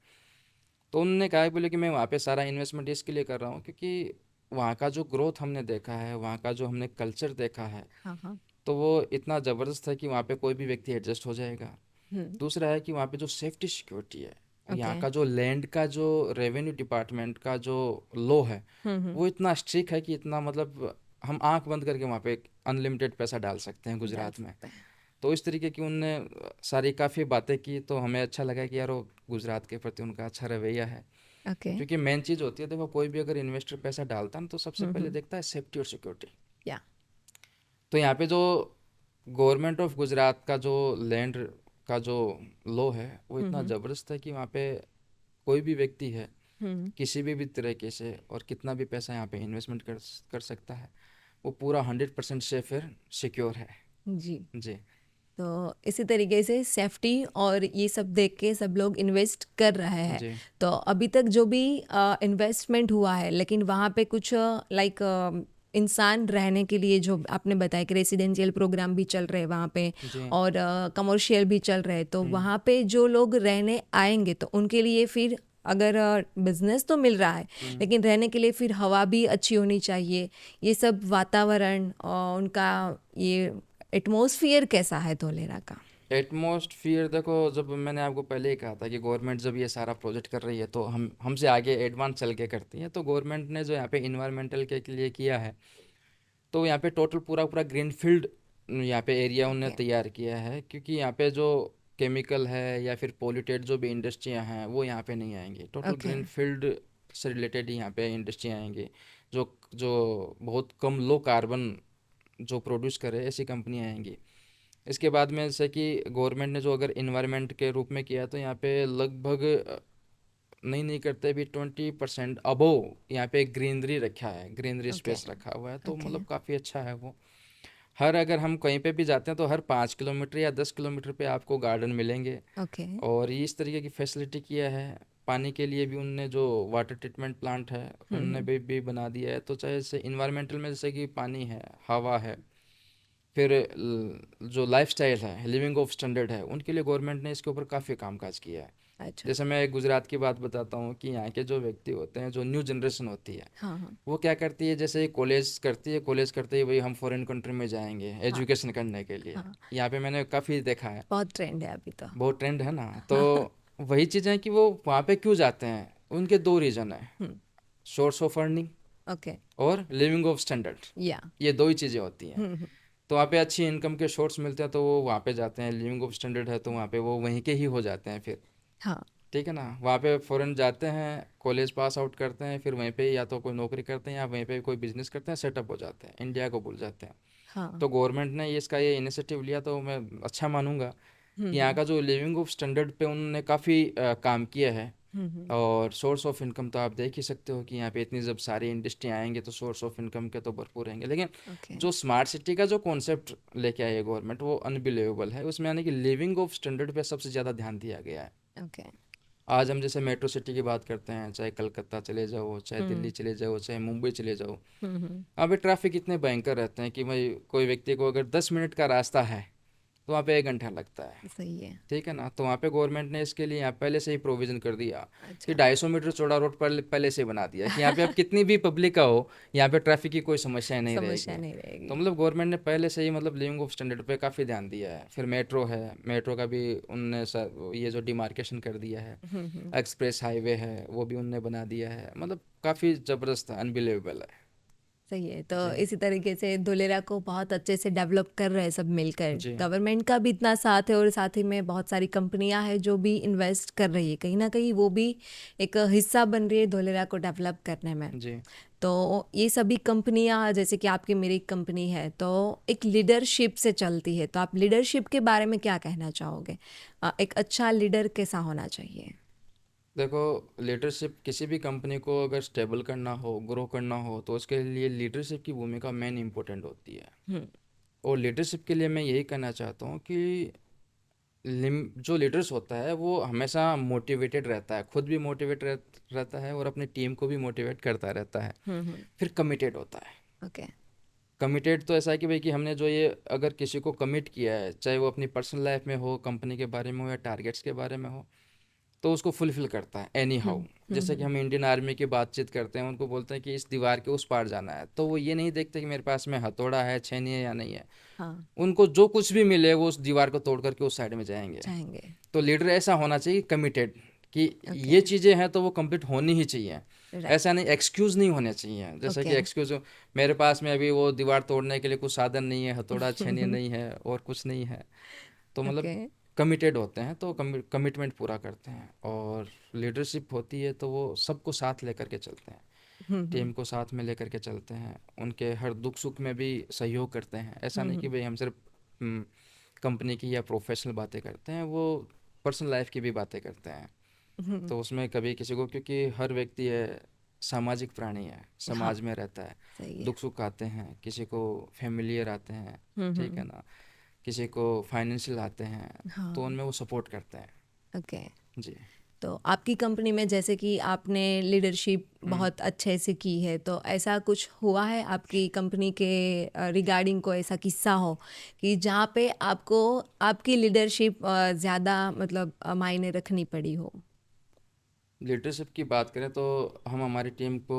तो उन्होंने कहा, बोले कि मैं वहाँ पे सारा इन्वेस्टमेंट इसके लिए कर रहा हूँ क्योंकि वहाँ का जो ग्रोथ हमने देखा है, वहाँ का जो हमने कल्चर देखा है, हाँ। हाँ। तो वो इतना ज़बरदस्त है कि वहाँ पे कोई भी व्यक्ति एडजस्ट हो जाएगा। हम्म। दूसरा है कि वहाँ पे जो सेफ्टी सिक्योरिटी है, यहाँ ओके। का जो लैंड का जो रेवेन्यू डिपार्टमेंट का जो लॉ है हम्म। वो इतना स्ट्रिक्ट है कि इतना मतलब हम आंख बंद करके वहाँ पे अनलिमिटेड पैसा डाल सकते हैं डाल गुजरात में। सकते हैं। तो इस तरीके की उनने सारी काफ़ी बातें की, तो हमें अच्छा लगा कि यार वो गुजरात के प्रति उनका अच्छा रवैया है। ओके। क्योंकि मेन चीज़ होती है, देखो कोई भी अगर इन्वेस्टर पैसा डालता है ना तो सबसे पहले हम्म। देखता है सेफ्टी और सिक्योरिटी। या। तो यहाँ पे जो गवर्नमेंट ऑफ गुजरात का जो लैंड का जो लॉ है वो इतना हम्म। ज़बरदस्त है कि वहाँ पे कोई भी व्यक्ति है हम्म। किसी भी तरीके से और कितना भी पैसा यहाँ पे इन्वेस्टमेंट कर कर सकता है। वो पूरा 100% सेफ है, सिक्योर है। जी। जी। तो इसी तरीके से सेफ्टी और ये सब देख के सब लोग इन्वेस्ट कर रहे हैं। जी। तो अभी तक जो भी इन्वेस्टमेंट हुआ है, लेकिन वहाँ पे कुछ लाइक इंसान रहने के लिए, जो आपने बताया कि रेसिडेंशियल प्रोग्राम भी चल रहे हैं वहाँ पे, जी। और कमर्शियल भी चल रहे हैं, तो हम्म। वहाँ पे जो लोग रहने आएंगे तो उनके लिए फिर, अगर बिजनेस तो मिल रहा है, हम्म। लेकिन रहने के लिए फिर हवा भी अच्छी होनी चाहिए। ये सब वातावरण और उनका ये एटमॉस्फियर कैसा है धोलेरा का? एटमॉस्फियर देखो, जब मैंने आपको पहले ही कहा था कि गवर्नमेंट जब ये सारा प्रोजेक्ट कर रही है तो हम हमसे आगे एडवांस चल के करती है। तो गवर्नमेंट ने जो यहाँ पे इन्वायरमेंटल के लिए किया है, तो यहाँ पे टोटल पूरा पूरा ग्रीन फील्ड यहाँ पे एरिया उनने ओके। तैयार किया है। क्योंकि यहाँ पे जो केमिकल है या फिर पोल्यूटेड जो भी इंडस्ट्रियाँ हैं वो यहाँ पे नहीं आएंगी। Total okay. ग्रीन फील्ड से रिलेटेड ही यहाँ पे इंडस्ट्रियाँ आएंगी, जो जो बहुत कम लो कार्बन जो प्रोड्यूस करे, ऐसी कंपनियाँ आएंगी। इसके बाद में जैसे कि गवर्नमेंट ने जो अगर इन्वायरमेंट के रूप में किया, तो यहाँ पे लगभग नहीं नहीं करते भी 20% अबोव यहाँ पे ग्रीनरी रखा है, ग्रीनरी ओके। स्पेस रखा हुआ है। तो ओके। मतलब काफ़ी अच्छा है वो। हर अगर हम कहीं पे भी जाते हैं तो हर 5 किलोमीटर या 10 किलोमीटर पे आपको गार्डन मिलेंगे। ओके। और ये इस तरीके की फैसिलिटी किया है। पानी के लिए भी उनने जो वाटर ट्रीटमेंट प्लांट है उनने भी बना दिया है। तो चाहे जैसे इन्वायरमेंटल में जैसे कि पानी है, हवा है, फिर जो लाइफस्टाइल है, लिविंग ऑफ स्टैंडर्ड है, उनके लिए गवर्नमेंट ने इसके ऊपर काफ़ी कामकाज किया है। अच्छा। जैसे मैं गुजरात की बात बताता हूँ कि यहाँ के जो व्यक्ति होते हैं, जो न्यू जनरेशन होती है, हाँ, हाँ। वो क्या करती है, जैसे कॉलेज करती है, कॉलेज करते ही वही हम फॉरेन कंट्री में जाएंगे हाँ, एजुकेशन करने के लिए। हाँ। यहाँ पे मैंने काफ़ी देखा है, बहुत ट्रेंड है अभी तो। बहुत ट्रेंड है ना। तो हाँ। वही चीज़ें हैं कि वो वहाँ पे क्यों जाते हैं, उनके दो रीज़न है, हुँ। Source of earning okay. और लिविंग ऑफ स्टैंडर्ड। या। ये दो ही चीज़ें होती हैं। हुँ, हुँ। तो वहाँ पे अच्छी इनकम के सोर्स मिलते हैं तो वो वहाँ पे जाते हैं, लिविंग ऑफ स्टैंडर्ड है तो वहाँ पे वो वहीं के ही हो जाते हैं फिर। हाँ, ठीक है ना, वहाँ पे फ़ॉरेन जाते हैं, कॉलेज पास आउट करते हैं, फिर वहीं पे या तो कोई नौकरी करते हैं या वहीं पे कोई बिजनेस करते हैं, सेटअप हो जाते हैं, इंडिया को भूल जाते हैं। हाँ। तो गवर्नमेंट ने ये इनिशिएटिव लिया तो मैं अच्छा मानूंगा हुँ, कि यहाँ हुँ। का जो लिविंग ऑफ स्टैंडर्ड पे उन्होंने काफ़ी काम किया है। हुँ, हुँ। और सोर्स ऑफ इनकम तो आप देख ही सकते हो कि यहाँ पे इतनी जब सारी इंडस्ट्री आएंगे तो सोर्स ऑफ इनकम के तो भरपूर रहेंगे। लेकिन ओके, जो स्मार्ट सिटी का जो कॉन्सेप्ट लेके आई है गवर्नमेंट, वो अनबिलीवेबल है। उसमें यानी कि लिविंग ऑफ स्टैंडर्ड पे सबसे ज़्यादा ध्यान दिया गया है। ओके। आज हम जैसे मेट्रो सिटी की बात करते हैं, चाहे कलकत्ता चले जाओ, चाहे दिल्ली हुँ, चले जाओ, चाहे मुंबई चले जाओ, हुँ, हुँ। वहाँ पे ट्रैफिक इतने भयंकर रहते हैं कि भाई कोई व्यक्ति को अगर 10 मिनट का रास्ता है तो वहाँ पे 1 घंटा लगता है। सही है। ठीक है ना, तो वहाँ पे गवर्नमेंट ने इसके लिए यहाँ पहले से ही प्रोविज़न कर दिया कि अच्छा। 250 मीटर चौड़ा रोड पर पहले से ही बना दिया कि यहाँ पे अब कितनी भी पब्लिक का हो, यहाँ पे ट्रैफिक की कोई समस्या नहीं समस्या रहेगी। नहीं तो रहेगी। मतलब गवर्नमेंट ने पहले से ही मतलब लिविंग ऑफ स्टैंडर्ड पे काफ़ी ध्यान दिया है। फिर मेट्रो है, मेट्रो का भी उनने ये जो डिमार्केशन कर दिया है। हुँ, हुँ। एक्सप्रेस हाईवे है वो भी उनने बना दिया है। मतलब काफ़ी ज़बरदस्त है, अनबिलीवेबल है। सही है। तो जी इसी तरीके से धुलेरा को बहुत अच्छे से डेवलप कर रहे हैं सब मिलकर। जी गवर्नमेंट का भी इतना साथ है और साथ ही में बहुत सारी कंपनियां हैं जो भी इन्वेस्ट कर रही है। कहीं न कहीं वो भी एक हिस्सा बन रही है धुलेरा को डेवलप करने में। जी। तो ये सभी कंपनियां जैसे कि आपकी मेरी कंपनी है तो एक लीडरशिप से चलती है। तो आप लीडरशिप के बारे में क्या कहना चाहोगे? एक अच्छा लीडर कैसा होना चाहिए? देखो, लीडरशिप किसी भी कंपनी को अगर स्टेबल करना हो, ग्रो करना हो, तो उसके लिए लीडरशिप की भूमिका मेन इंपॉर्टेंट होती है। हुँ। और लीडरशिप के लिए मैं यही कहना चाहता हूँ कि जो लीडर्स होता है वो हमेशा मोटिवेटेड रहता है, खुद भी रहता है और अपनी टीम को भी मोटिवेट करता रहता है। हुँ, हुँ। फिर कमिटेड होता है। ओके। कमिटेड तो ऐसा है कि भाई कि हमने जो ये अगर किसी को कमिट किया है, चाहे वो अपनी पर्सनल लाइफ में हो, कंपनी के बारे में हो या टारगेट्स के बारे में हो, तो उसको फुलफिल करता है एनी हुँ, हाउ। हुँ, जैसे कि हुँ। हम इंडियन आर्मी की बातचीत करते हैं, उनको बोलते हैं कि इस दीवार के उस पार जाना है, तो वो ये नहीं देखते कि मेरे पास में हथौड़ा है, छेनी है या नहीं है। हाँ, उनको जो कुछ भी मिले वो उस दीवार को तोड़ करके उस साइड में जाएंगे। चाहेंगे। तो लीडर ऐसा होना चाहिए कमिटेड कि ओके। ये चीज़ें हैं तो वो कंप्लीट होनी ही चाहिए। राइट। ऐसा नहीं, एक्सक्यूज़ नहीं होने चाहिए, जैसा कि ओके। एक्सक्यूज़ मेरे पास में अभी वो दीवार तोड़ने के लिए कुछ साधन नहीं है, हथौड़ा छेनी नहीं है और कुछ नहीं है। तो मतलब ओके। कमिटेड होते हैं तो कमिटमेंट पूरा करते हैं। और लीडरशिप होती है तो वो सबको साथ लेकर के चलते हैं, हुँ, हुँ। टीम को साथ में लेकर के चलते हैं, उनके हर दुख सुख में भी सहयोग करते हैं। ऐसा हुँ, नहीं कि हुँ। भाई हम सिर्फ कंपनी की या प्रोफेशनल बातें करते हैं, वो पर्सनल लाइफ की भी बातें करते हैं। हुँ। तो उसमें कभी किसी को, क्योंकि हर व्यक्ति है, सामाजिक प्राणी है, हाँ, समाज में रहता है। सही है। दुख सुख आते हैं, किसी को फैमिलियर आते हैं, हुँ, ठीक है हुँ। ना, किसी को फाइनेंशियल आते हैं, तो हाँ, उनमें वो सपोर्ट करते हैं। ओके। जी। तो आपकी कंपनी में जैसे कि आपने लीडरशिप हम्म। बहुत अच्छे से की है, तो ऐसा कुछ हुआ है आपकी कंपनी के रिगार्डिंग कोई ऐसा किस्सा हो कि जहाँ पे आपको आपकी लीडरशिप ज़्यादा मतलब मायने रखनी पड़ी हो? लीडरशिप की बात करें तो हम हमारी टीम को,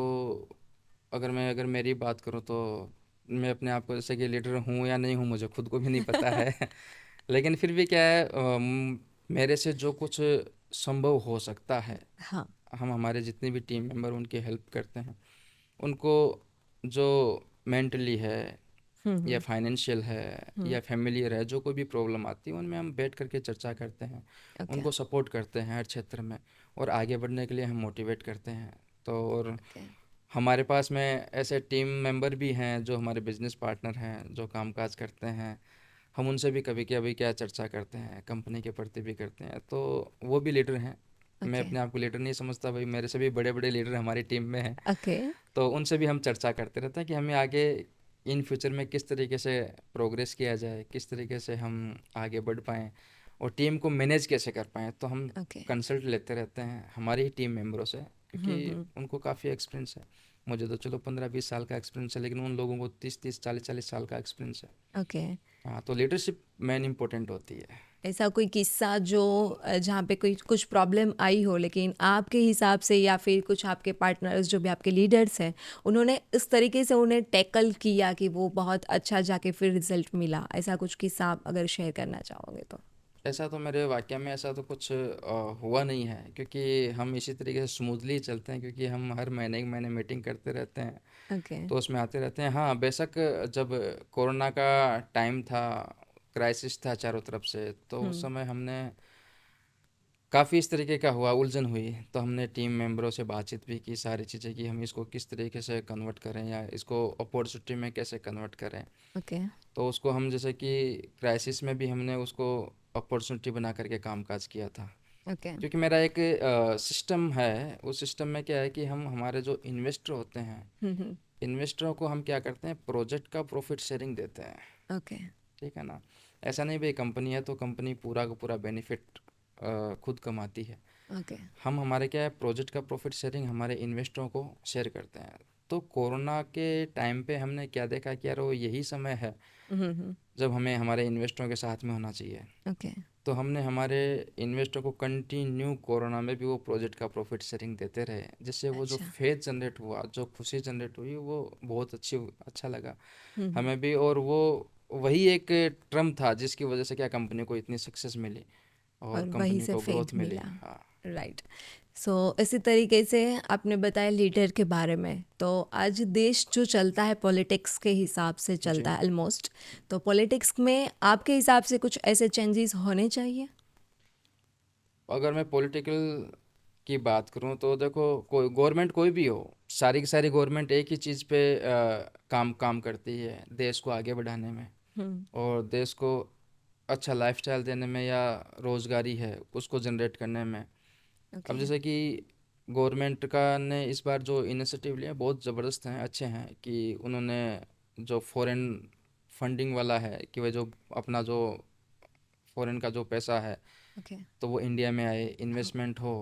अगर मेरी बात करूं तो मैं अपने आप को जैसे कि लीडर हूं या नहीं हूं, मुझे खुद को भी नहीं पता है। लेकिन फिर भी क्या है, मेरे से जो कुछ संभव हो सकता है, हाँ। हम हमारे जितने भी टीम मेंबर उनकी हेल्प करते हैं। उनको जो मेंटली है हुँ, या हुँ। फाइनेंशियल है हुँ। या फैमिलियर है, जो कोई भी प्रॉब्लम आती है उनमें हम बैठ करके चर्चा करते हैं, ओके। उनको सपोर्ट करते हैं हर क्षेत्र में, और आगे बढ़ने के लिए हम मोटिवेट करते हैं। तो और ओके। हमारे पास में ऐसे टीम मेंबर भी हैं जो हमारे बिजनेस पार्टनर हैं, जो कामकाज करते हैं। हम उनसे भी कभी कभी क्या चर्चा करते हैं, कंपनी के प्रति भी करते हैं, तो वो भी लीडर हैं। मैं ओके। अपने आप को लीडर नहीं समझता भाई, मेरे से भी बड़े बड़े लीडर हमारी टीम में हैं। ओके। तो उनसे भी हम चर्चा करते रहते हैं कि हमें आगे इन फ्यूचर में किस तरीके से प्रोग्रेस किया जाए, किस तरीके से हम आगे बढ़ पाएँ और टीम को मैनेज कैसे कर पाएँ। तो हम ओके। कंसल्ट लेते रहते हैं हमारी ही टीम मेंबरों से, क्योंकि उनको काफ़ी एक्सपीरियंस है। मुझे तो चलो 15-20 साल का एक्सपीरियंस है, लेकिन उन लोगों को 30-30, 40-40 साल का एक्सपीरियंस है। ओके। हाँ, तो लीडरशिप मेन इम्पोर्टेंट होती है। ऐसा कोई किस्सा जो जहाँ पे कोई कुछ प्रॉब्लम आई हो, लेकिन आपके हिसाब से या फिर कुछ आपके पार्टनर्स जो भी आपके लीडर्स हैं, उन्होंने इस तरीके से उन्हें टैकल किया कि वो बहुत अच्छा जाके फिर रिजल्ट मिला, ऐसा कुछ किस्सा आप अगर शेयर करना चाहोगे तो? ऐसा तो मेरे वाक़या में ऐसा तो कुछ हुआ नहीं है, क्योंकि हम इसी तरीके से स्मूथली चलते हैं, क्योंकि हम हर महीने एक महीने मीटिंग करते रहते हैं, ओके। तो उसमें आते रहते हैं। हाँ, बेशक जब कोरोना का टाइम था, क्राइसिस था चारों तरफ से, तो उस हम्म। समय हमने काफ़ी इस तरीके का हुआ, उलझन हुई, तो हमने टीम मेंबरों से बातचीत भी की सारी चीज़ें, कि हम इसको किस तरीके से कन्वर्ट करें या इसको अपॉर्चुनिटी में कैसे कन्वर्ट करें। ओके। तो उसको हम जैसे कि क्राइसिस में भी हमने उसको अपॉर्चुनिटी बना करके कामकाज किया था। ओके। क्योंकि मेरा एक सिस्टम है, उस सिस्टम में क्या है कि हम हमारे जो इन्वेस्टर होते हैं, हम्म। इन्वेस्टरों को हम क्या करते हैं, प्रोजेक्ट का प्रॉफिट शेयरिंग देते हैं। ओके। ठीक है ना। ऐसा नहीं भाई कंपनी है तो कंपनी पूरा का पूरा बेनिफिट खुद कमाती है। ओके। हम हमारे क्या है, प्रोजेक्ट का प्रॉफिट शेयरिंग हमारे इन्वेस्टरों को शेयर करते हैं। तो कोरोना के टाइम पे हमने क्या देखा कि यार वो यही समय है हम्म। जब हमें हमारे इन्वेस्टरों के साथ में होना चाहिए। ओके। तो हमने हमारे इन्वेस्टर को कंटिन्यू कोरोना में भी वो प्रोजेक्ट का प्रॉफिट शेयरिंग देते रहे, जिससे वो जो अच्छा। फेथ जनरेट हुआ, जो खुशी जनरेट हुई, वो बहुत अच्छा लगा हम्म। हमें भी। और वो वही एक ट्रम्प था जिसकी वजह से क्या कंपनी को इतनी सक्सेस मिली और और वहीं कंपनी से को फेथ ग्रोथ मिली। मिला। हाँ राइट। सो इसी तरीके से आपने बताया लीडर के बारे में, तो आज देश जो चलता है पॉलिटिक्स के हिसाब से जी। चलता है ऑलमोस्ट, तो पॉलिटिक्स में आपके हिसाब से कुछ ऐसे चेंजेस होने चाहिए? अगर मैं पॉलिटिकल की बात करूं तो देखो, कोई गवर्नमेंट कोई भी हो, सारी की सारी गवर्नमेंट एक ही चीज़ पे काम काम करती है, देश को आगे बढ़ाने में हम्म। और देश को अच्छा लाइफस्टाइल देने में, या रोज़गारी है उसको जनरेट करने में। अब ओके। जैसे कि गवर्नमेंट का ने इस बार जो इनिशिएटिव लिया बहुत ज़बरदस्त हैं, अच्छे हैं, कि उन्होंने जो फॉरेन फंडिंग वाला है, कि वह जो अपना जो फॉरेन का जो पैसा है ओके। तो वो इंडिया में आए, हाँ। इन्वेस्टमेंट हो।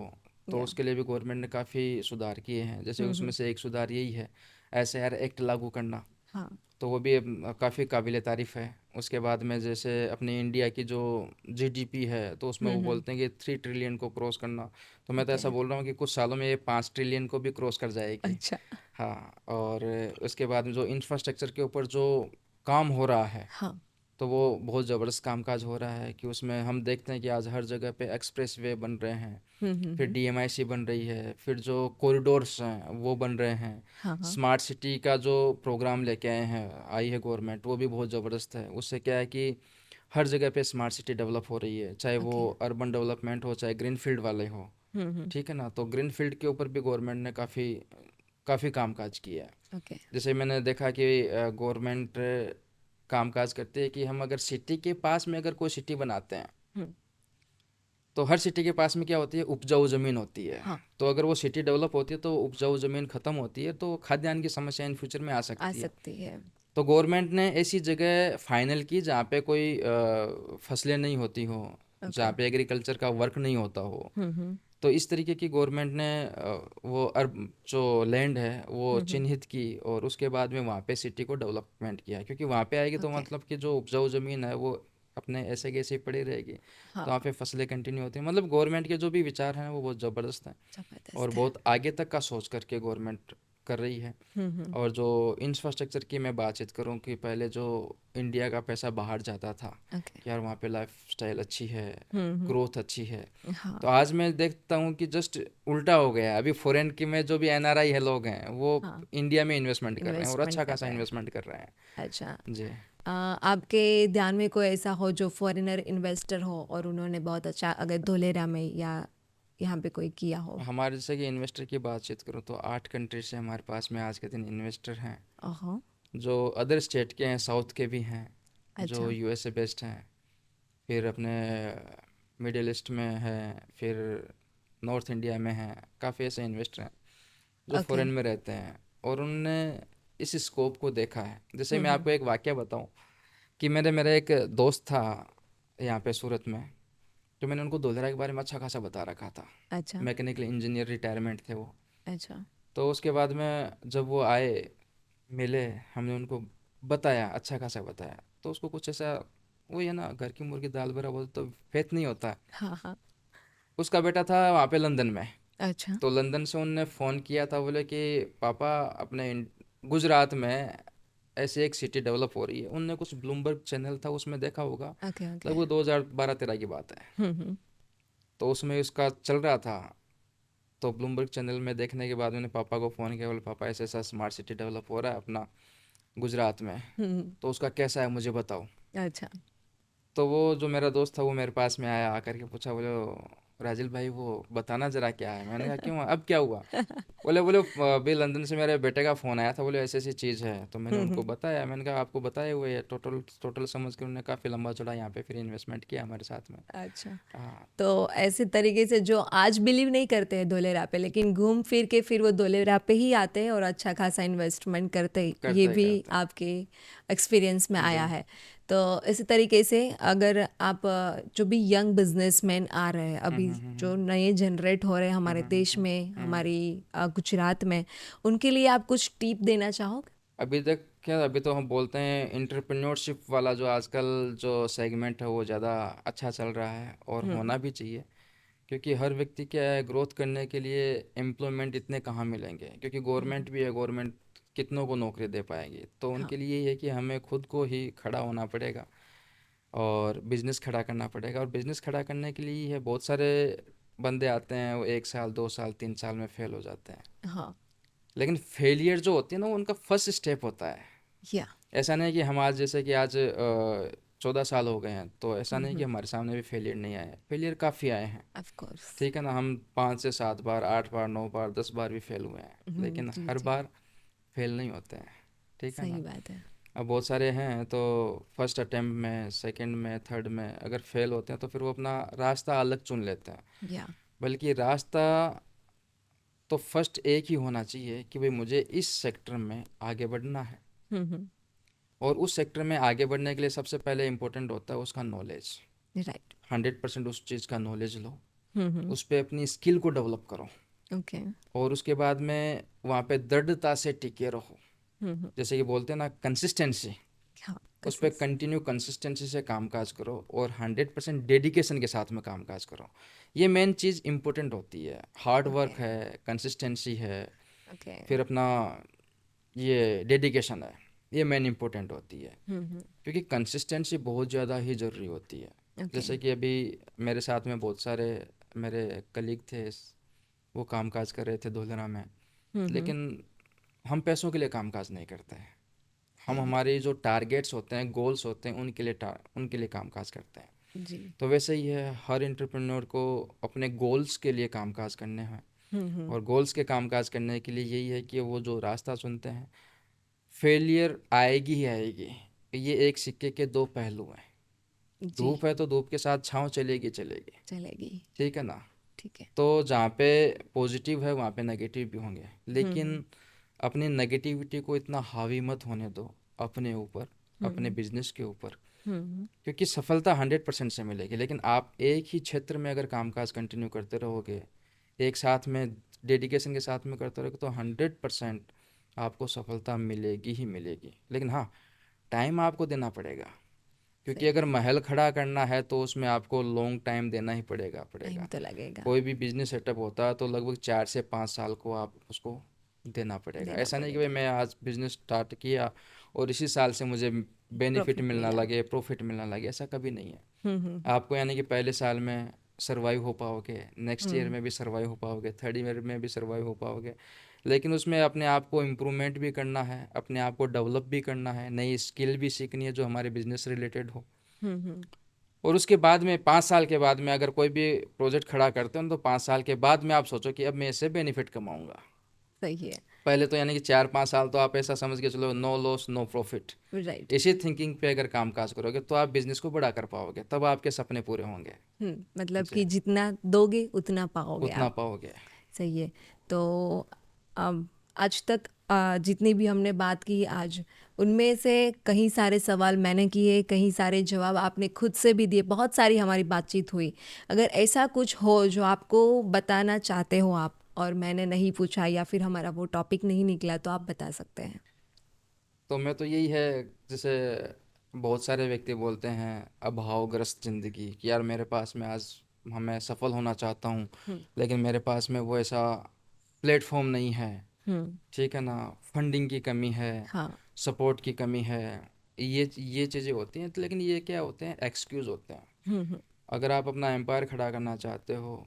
तो या। उसके लिए भी गवर्नमेंट ने काफ़ी सुधार किए हैं, जैसे उसमें हम्म। से एक सुधार यही है, ऐसे यार एक्ट लागू करना। हाँ। तो वो भी काफ़ी काबिल तारीफ़ है। उसके बाद में जैसे अपनी इंडिया की जो जीडीपी है, तो उसमें वो हम्म। बोलते हैं कि 3 ट्रिलियन को क्रॉस करना। तो मैं तो ओके। ऐसा बोल रहा हूँ कि कुछ सालों में ये 5 ट्रिलियन को भी क्रॉस कर जाएगी। अच्छा। हाँ। और उसके बाद में जो इंफ्रास्ट्रक्चर के ऊपर जो काम हो रहा है, हाँ। तो वो बहुत ज़बरदस्त कामकाज हो रहा है, कि उसमें हम देखते हैं कि आज हर जगह पे एक्सप्रेस वे बन रहे हैं, फिर हम्म। डीएमआईसी बन रही है, फिर जो कॉरिडोर्स हैं वो बन रहे हैं। हाँ। हाँ। स्मार्ट सिटी का जो प्रोग्राम लेके आए हैं, आई है गवर्नमेंट, वो भी बहुत ज़बरदस्त है। उससे क्या है कि हर जगह पे स्मार्ट सिटी डेवलप हो रही है, चाहे वो ओके। अर्बन डेवलपमेंट हो, चाहे ग्रीन फील्ड वाले हो। हम्म। ठीक है ना। तो ग्रीन फील्ड के ऊपर भी गवर्नमेंट ने काफ़ी काफ़ी कामकाज किया है। ओके। जैसे मैंने देखा कि गवर्नमेंट कामकाज करती है कि हम अगर सिटी के पास में अगर कोई सिटी बनाते हैं, हम्म। तो हर सिटी के पास में क्या होती है, उपजाऊ ज़मीन होती है। हाँ। तो अगर वो सिटी डेवलप होती है तो उपजाऊ ज़मीन ख़त्म होती है, तो खाद्यान्न की समस्या इन फ्यूचर में आ आ सकती है। सकती है। तो गवर्नमेंट ने ऐसी जगह फाइनल की जहाँ पे कोई फसलें नहीं होती हो, ओके। जहाँ पे एग्रीकल्चर का वर्क नहीं होता हो। हम्म। तो इस तरीके की गवर्नमेंट ने वो अर्ब जो लैंड है वो हम्म। चिन्हित की, और उसके बाद में वहाँ पे सिटी को डेवलपमेंट किया, क्योंकि वहाँ पे आएगी तो ओके। मतलब कि जो उपजाऊ ज़मीन है वो अपने ऐसे कैसे ही पड़ी रहेगी। तो हाँ। वहाँ पे फसलें कंटिन्यू होती हैं। मतलब गवर्नमेंट के जो भी विचार हैं वो बहुत ज़बरदस्त हैं, और जबरदस्त है। बहुत आगे तक का सोच करके गवर्नमेंट कर रही है। हम्म। और जो इंफ्रास्ट्रक्चर की मैं बातचीत करूं, कि पहले जो इंडिया का पैसा बाहर जाता था, ओके। कि यार वहाँ पे लाइफ स्टाइल अच्छी है, हम्म। ग्रोथ अच्छी है, हाँ। तो आज मैं देखता हूँ कि जस्ट उल्टा हो गया है। अभी फॉरेन की में जो भी एनआरआई है लोग हैं, वो हाँ। इंडिया में इन्वेस्टमेंट कर रहे हैं, और इन्वेस्टमेंट अच्छा कर खासा रहे हैं। इन्वेस्टमेंट कर रहे हैं। अच्छा। जी। आपके ध्यान में कोई ऐसा हो जो फॉरेनर इन्वेस्टर हो और उन्होंने बहुत अच्छा अगर धोलेरा में या यहाँ पे कोई किया हो? हमारे जैसे कि इन्वेस्टर की बातचीत करूँ तो 8 कंट्री से हमारे पास में आज के दिन इन्वेस्टर हैं, ओहो। जो अदर स्टेट के हैं, साउथ के भी हैं, जो अच्छा। यूएसए बेस्ड हैं, फिर अपने मिडिल ईस्ट में है, फिर नॉर्थ इंडिया में है। काफ़ी ऐसे इन्वेस्टर हैं जो ओके। फॉरेन में रहते हैं, और उनने इस स्कोप को देखा है। जैसे मैं आपको एक वाकया बताऊं कि मेरा एक दोस्त था यहाँ पे सूरत में, तो मैंने उनको धोलेरा के बारे में अच्छा खासा बता रखा था। अच्छा। मैकेनिकल इंजीनियर रिटायरमेंट थे वो। अच्छा। तो उसके बाद में जब वो आए मिले, हमने उनको बताया, अच्छा खासा बताया, तो उसको कुछ ऐसा, वो ये ना घर की मुर्गी दाल बरा बोल तो फेथ नहीं होता। हाँ हाँ। उसका बेटा था वहाँ पे लंदन में। अच्छा। तो लंदन से उनने फ़ोन किया था, बोले कि पापा अपने गुजरात में ऐसे एक सिटी डेवलप हो रही है। उनने कुछ ब्लूमबर्ग चैनल था उसमें देखा होगा, ओके ओके। लगभग 2012-13 की बात है। हम्म। तो उसमें उसका चल रहा था। तो ब्लूमबर्ग चैनल में देखने के बाद मैंने पापा को फ़ोन किया, बोले पापा ऐसा ऐसा स्मार्ट सिटी डेवलप हो रहा है अपना गुजरात में, हम्म। तो उसका कैसा है मुझे बताओ। अच्छा। तो वो जो मेरा दोस्त था वो मेरे पास में आया, आकर के पूछा, बोले राजिल भाई वो बताना ज़रा क्या है। मैंने कहा क्यों, अब क्या हुआ। बोले बोले अभी लंदन से मेरे बेटे का फ़ोन आया था, बोले ऐसी ऐसी चीज़ है। तो मैंने उनको हम्म। बताया, मैंने कहा आपको बताए हुए है, टोटल टोटल समझ के उन्होंने काफ़ी लंबा चौड़ा यहाँ पे फिर इन्वेस्टमेंट किया हमारे साथ में। अच्छा। हाँ, तो ऐसे तरीके से जो आज बिलीव नहीं करते हैं धोलेरा पे, लेकिन घूम फिर के फिर वो धोलेरा पे ही आते हैं और अच्छा खासा इन्वेस्टमेंट करते हैं, ये करते भी करते आपके एक्सपीरियंस में जी। आया है। तो इसी तरीके से अगर आप जो भी यंग बिजनेसमैन आ रहे हैं अभी, जो नए जनरेट हो रहे हैं हमारे देश में, हमारी गुजरात में, उनके लिए आप कुछ टिप देना चाहोगे? अभी तक क्या, अभी तो हम बोलते हैं एंटरप्रेन्योरशिप वाला जो आजकल जो सेगमेंट है वो ज़्यादा अच्छा चल रहा है और होना भी चाहिए। क्योंकि हर व्यक्ति क्या है, ग्रोथ करने के लिए एम्प्लॉयमेंट इतने कहाँ मिलेंगे, क्योंकि गवर्नमेंट भी है, गवर्नमेंट कितनों को नौकरी दे पाएगी। तो हाँ। उनके लिए ये है कि हमें खुद को ही खड़ा होना पड़ेगा और बिजनेस खड़ा करना पड़ेगा। और बिजनेस खड़ा करने के लिए ये है, बहुत सारे बंदे आते हैं वो 1 साल 2 साल 3 साल में फेल हो जाते हैं। हाँ। लेकिन फेलियर जो होती है ना, वो उनका फर्स्ट स्टेप होता है। या। ऐसा नहीं कि हम आज, जैसे कि आज 14 साल हो गए हैं, तो ऐसा नहीं कि हमारे सामने भी फेलियर नहीं आए, फेलियर काफ़ी आए हैं। Of course. ठीक है ना, हम 5 से 7 बार 8 बार 9 बार 10 बार भी फेल हुए हैं, लेकिन जी हर जी। बार फेल नहीं होते हैं। ठीक है सही ना। बात है। अब बहुत सारे हैं तो फर्स्ट अटेम्प्ट में, सेकंड में, थर्ड में अगर फेल होते हैं तो फिर वो अपना रास्ता अलग चुन लेते हैं। या। बल्कि रास्ता तो फर्स्ट एक ही होना चाहिए कि भाई मुझे इस सेक्टर में आगे बढ़ना है। हम्म। और उस सेक्टर में आगे बढ़ने के लिए सबसे पहले इम्पोर्टेंट होता है उसका नॉलेज। राइट। 100% उस चीज़ का नॉलेज लो, हम्म। उस पर अपनी स्किल को डेवलप करो, ओके। और उसके बाद में वहाँ पे दृढ़ता से टिके रहो। हम्म। जैसे कि बोलते हैं ना, कंसिस्टेंसी, हाँ। उस पर कसस। कंटिन्यू कंसिस्टेंसी से कामकाज करो और 100% डेडिकेशन के साथ में कामकाज करो। ये मेन चीज़ इम्पोर्टेंट होती है। हार्ड ओके वर्क है, कंसिस्टेंसी है, ओके। फिर अपना ये डेडिकेशन है, ये मेन इम्पोर्टेंट होती है। हम्म। क्योंकि कंसिस्टेंसी बहुत ज़्यादा ही ज़रूरी होती है। ओके। जैसे कि अभी मेरे साथ में बहुत सारे मेरे कलीग थे, वो कामकाज कर रहे थे धोलरा में, हम्म। लेकिन हम पैसों के लिए कामकाज नहीं करते हैं। हम सही है। हमारी जो टारगेट्स होते हैं, गोल्स होते हैं, उनके लिए कामकाज करते हैं। जी। तो वैसे ही है, हर एंटरप्रेन्योर को अपने गोल्स के लिए कामकाज करने हैं। हम्म। और गोल्स के कामकाज करने के लिए यही है कि वो जो रास्ता चुनते हैं, फेलियर आएगी ही आएगी। ये एक सिक्के के दो पहलू हैं। जी। धूप है तो धूप के साथ छाँव चलेगी चलेगी। चलेगी। ठीक है ना। ठीक है। तो जहाँ पे पॉजिटिव है वहाँ पे नेगेटिव भी होंगे, हम्म। लेकिन अपनी नेगेटिविटी को इतना हावी मत होने दो अपने ऊपर, अपने हम्म। बिजनेस के ऊपर। हम्म। क्योंकि सफलता 100% से मिलेगी, लेकिन आप एक ही क्षेत्र में अगर कामकाज कंटिन्यू करते रहोगे, एक साथ में डेडिकेशन के साथ में करते रहोगे, तो 100% आपको सफलता मिलेगी ही मिलेगी। लेकिन हाँ, टाइम आपको देना पड़ेगा। क्योंकि सही अगर है। महल खड़ा करना है तो उसमें आपको लॉन्ग टाइम देना ही पड़ेगा टाइम पड़ेगा। तो लगेगा। कोई भी बिजनेस सेटअप होता है तो लगभग 4 से 5 साल को आप उसको देना पड़ेगा। देना ऐसा नहीं कि भाई पड़ेगा। मैं आज बिजनेस स्टार्ट किया और इसी साल से मुझे बेनिफिट प्रॉफिट मिलना मिला। लगे, प्रॉफिट मिलना लगे, ऐसा कभी नहीं है। हम्म। आपको यानी कि पहले साल में सर्वाइव हो पाओगे, नेक्स्ट ईयर हम्म। में भी सर्वाइव हो पाओगे, थर्ड ईयर में भी सर्वाइव हो पाओगे, लेकिन उसमें अपने आप को इम्प्रूवमेंट भी करना है, अपने आप को डेवलप भी करना है, नई स्किल भी सीखनी है जो हमारे बिजनेस से रिलेटेड हो। हम्म। और उसके बाद में 5 साल के बाद में अगर कोई भी प्रोजेक्ट खड़ा करते हो ना, तो 5 साल के बाद में आप सोचो कि अब मैं इससे बेनिफिट कमाऊंगा। सही है। पहले तो यानी कि 4-5 साल तो आप ऐसा समझ के चलो, no loss no profit. Right. इसी थिंकिंग पे अगर काम काज करोगे तो आप बिजनेस को बड़ा कर पाओगे, तब आपके सपने पूरे होंगे। मतलब जी, कि जितना दोगे उतना पाओगे उतना आप। पाओगे। सही है। तो अब आज तक जितनी भी हमने बात की आज, उनमें से कई सारे सवाल मैंने किए, कई सारे जवाब आपने खुद से भी दिए, बहुत सारी हमारी बातचीत हुई। अगर ऐसा कुछ हो जो आपको बताना चाहते हो आप, और मैंने नहीं पूछा या फिर हमारा वो टॉपिक नहीं निकला, तो आप बता सकते हैं। तो मैं तो यही है, जैसे बहुत सारे व्यक्ति बोलते हैं अभावग्रस्त जिंदगी, कि यार मेरे पास में आज मैं सफल होना चाहता हूँ, हम्म। लेकिन मेरे पास में वो ऐसा प्लेटफॉर्म नहीं है। हम्म। ठीक है ना, फंडिंग की कमी है, हाँ। सपोर्ट की कमी है, ये चीज़ें होती हैं। तो लेकिन ये क्या होते हैं, एक्सक्यूज़ होते हैं। हम्म। अगर आप अपना एम्पायर खड़ा करना चाहते हो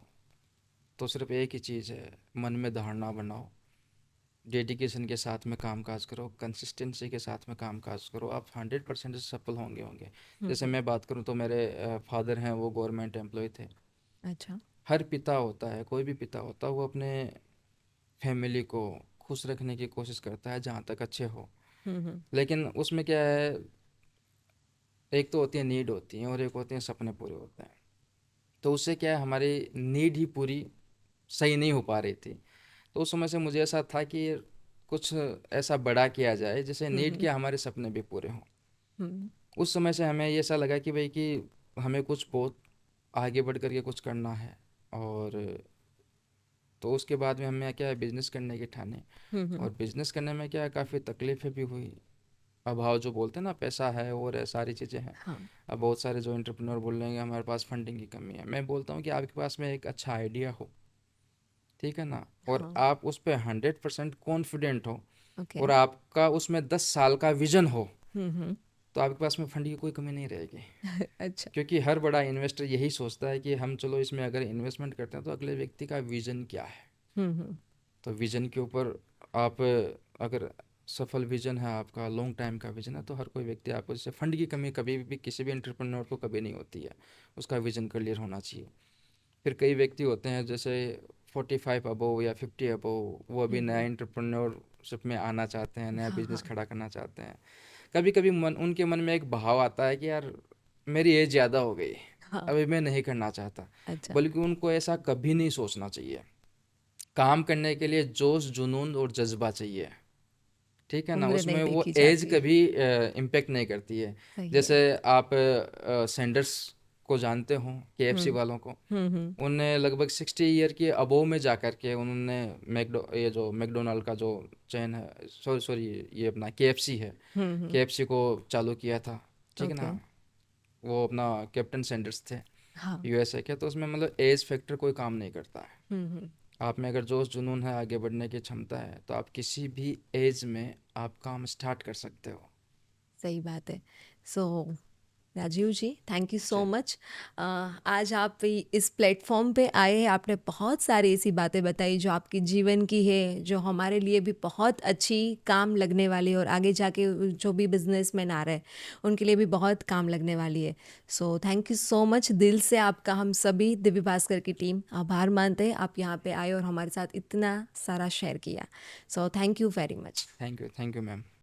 तो सिर्फ एक ही चीज़ है, मन में धारणा बनाओ, डेडिकेशन के साथ में काम काज करो, कंसिस्टेंसी के साथ में काम काज करो, आप 100% सफल होंगे होंगे। जैसे हम्म। मैं बात करूं तो मेरे फादर हैं, वो गवर्नमेंट एम्प्लॉय थे। अच्छा। हर पिता होता है, कोई भी पिता होता है, वो अपने फैमिली को खुश रखने की कोशिश करता है जहाँ तक अच्छे हो। हम्म। लेकिन उसमें क्या है, एक तो होती है नीड होती है और एक होते हैं सपने पूरे होते हैं। तो उससे क्या है, हमारी नीड ही पूरी सही नहीं हो पा रही थी। तो उस समय से मुझे ऐसा था कि कुछ ऐसा बड़ा किया जाए जिससे नीड हम्म। के हमारे सपने भी पूरे हों। हम्म। उस समय से हमें ये ऐसा लगा कि भाई कि हमें कुछ बहुत आगे बढ़ कर के कुछ करना है। और तो उसके बाद में हमें क्या है, बिजनेस करने की ठाने। हम्म। और बिजनेस करने में क्या है, काफ़ी तकलीफें भी हुई। अभाव जो बोलते हैं ना, पैसा है और है, सारी चीज़ें हैं। हाँ। अब बहुत सारे जो एंटरप्रेन्योर बोल रहे हैं हमारे पास फंडिंग की कमी है। मैं बोलता हूँ कि आपके पास में एक अच्छा आइडिया हो, ठीक है ना, और हाँ। आप उस पर 100% कॉन्फिडेंट हो, ओके। और आपका उसमें 10 साल का विजन हो, हम्म। तो आपके पास में फंड की कोई कमी नहीं रहेगी। अच्छा। क्योंकि हर बड़ा इन्वेस्टर यही सोचता है कि हम चलो इसमें अगर इन्वेस्टमेंट करते हैं तो अगले व्यक्ति का विजन क्या है। हम्म। तो विजन के ऊपर आप, अगर सफल विजन है आपका, लॉन्ग टाइम का विजन है, तो हर कोई व्यक्ति आपको, जैसे फंड की कमी कभी भी किसी भी एंटरप्रेन्योर को कभी नहीं होती है। उसका विजन क्लियर होना चाहिए। फिर कई व्यक्ति होते हैं जैसे 45 अबव या 50 अबव, वो अभी नया हम्म। एंटरप्रेन्योरशिप में आना चाहते हैं, नया हाँ बिजनेस हाँ। खड़ा करना चाहते हैं। कभी कभी उनके मन में एक भाव आता है कि यार मेरी एज ज़्यादा हो गई, हाँ। अभी मैं नहीं करना चाहता। अच्छा। बल्कि उनको ऐसा कभी नहीं सोचना चाहिए। काम करने के लिए जोश, जुनून और जज्बा चाहिए। ठीक है ना, उम्र नहीं उसमें वो देखी एज जाती। कभी इम्पेक्ट नहीं करती है। सही है। जैसे आप सैंडर्स को जानते हो, केएफसी हम्म। वालों को। हम्म। उन्हें लगभग 60 ईयर के अबोव में जा कर के उन्होंने ये जो मैकडोनाल्ड का जो चैन है, सॉरी सॉरी, ये अपना केएफसी है, हम्म। केएफसी को चालू किया था। ठीक है ओके। ना, वो अपना कैप्टन सैंडर्स थे, हाँ। यूएसए के। तो उसमें मतलब एज फैक्टर कोई काम नहीं करता है। हम्म। आप में अगर जोश जुनून है, आगे बढ़ने की क्षमता है, तो आप किसी भी एज में आप काम स्टार्ट कर सकते हो। सही बात है। So Rajiv ji, thank you so ji, much. आज आप इस प्लेटफॉर्म पे आए हैं, आपने बहुत सारी ऐसी बातें बताई जो आपके जीवन की है, जो हमारे लिए भी बहुत अच्छी काम लगने वाली है, और आगे जाके जो भी बिजनेसमैन आ रहे हैं उनके लिए भी बहुत काम लगने वाली है। So thank you so much, दिल से आपका हम सभी दिव्य भास्कर की टीम आभार मानते हैं, आप यहाँ पे आए और हमारे साथ इतना सारा शेयर किया। So thank you very much. Thank you ma'am.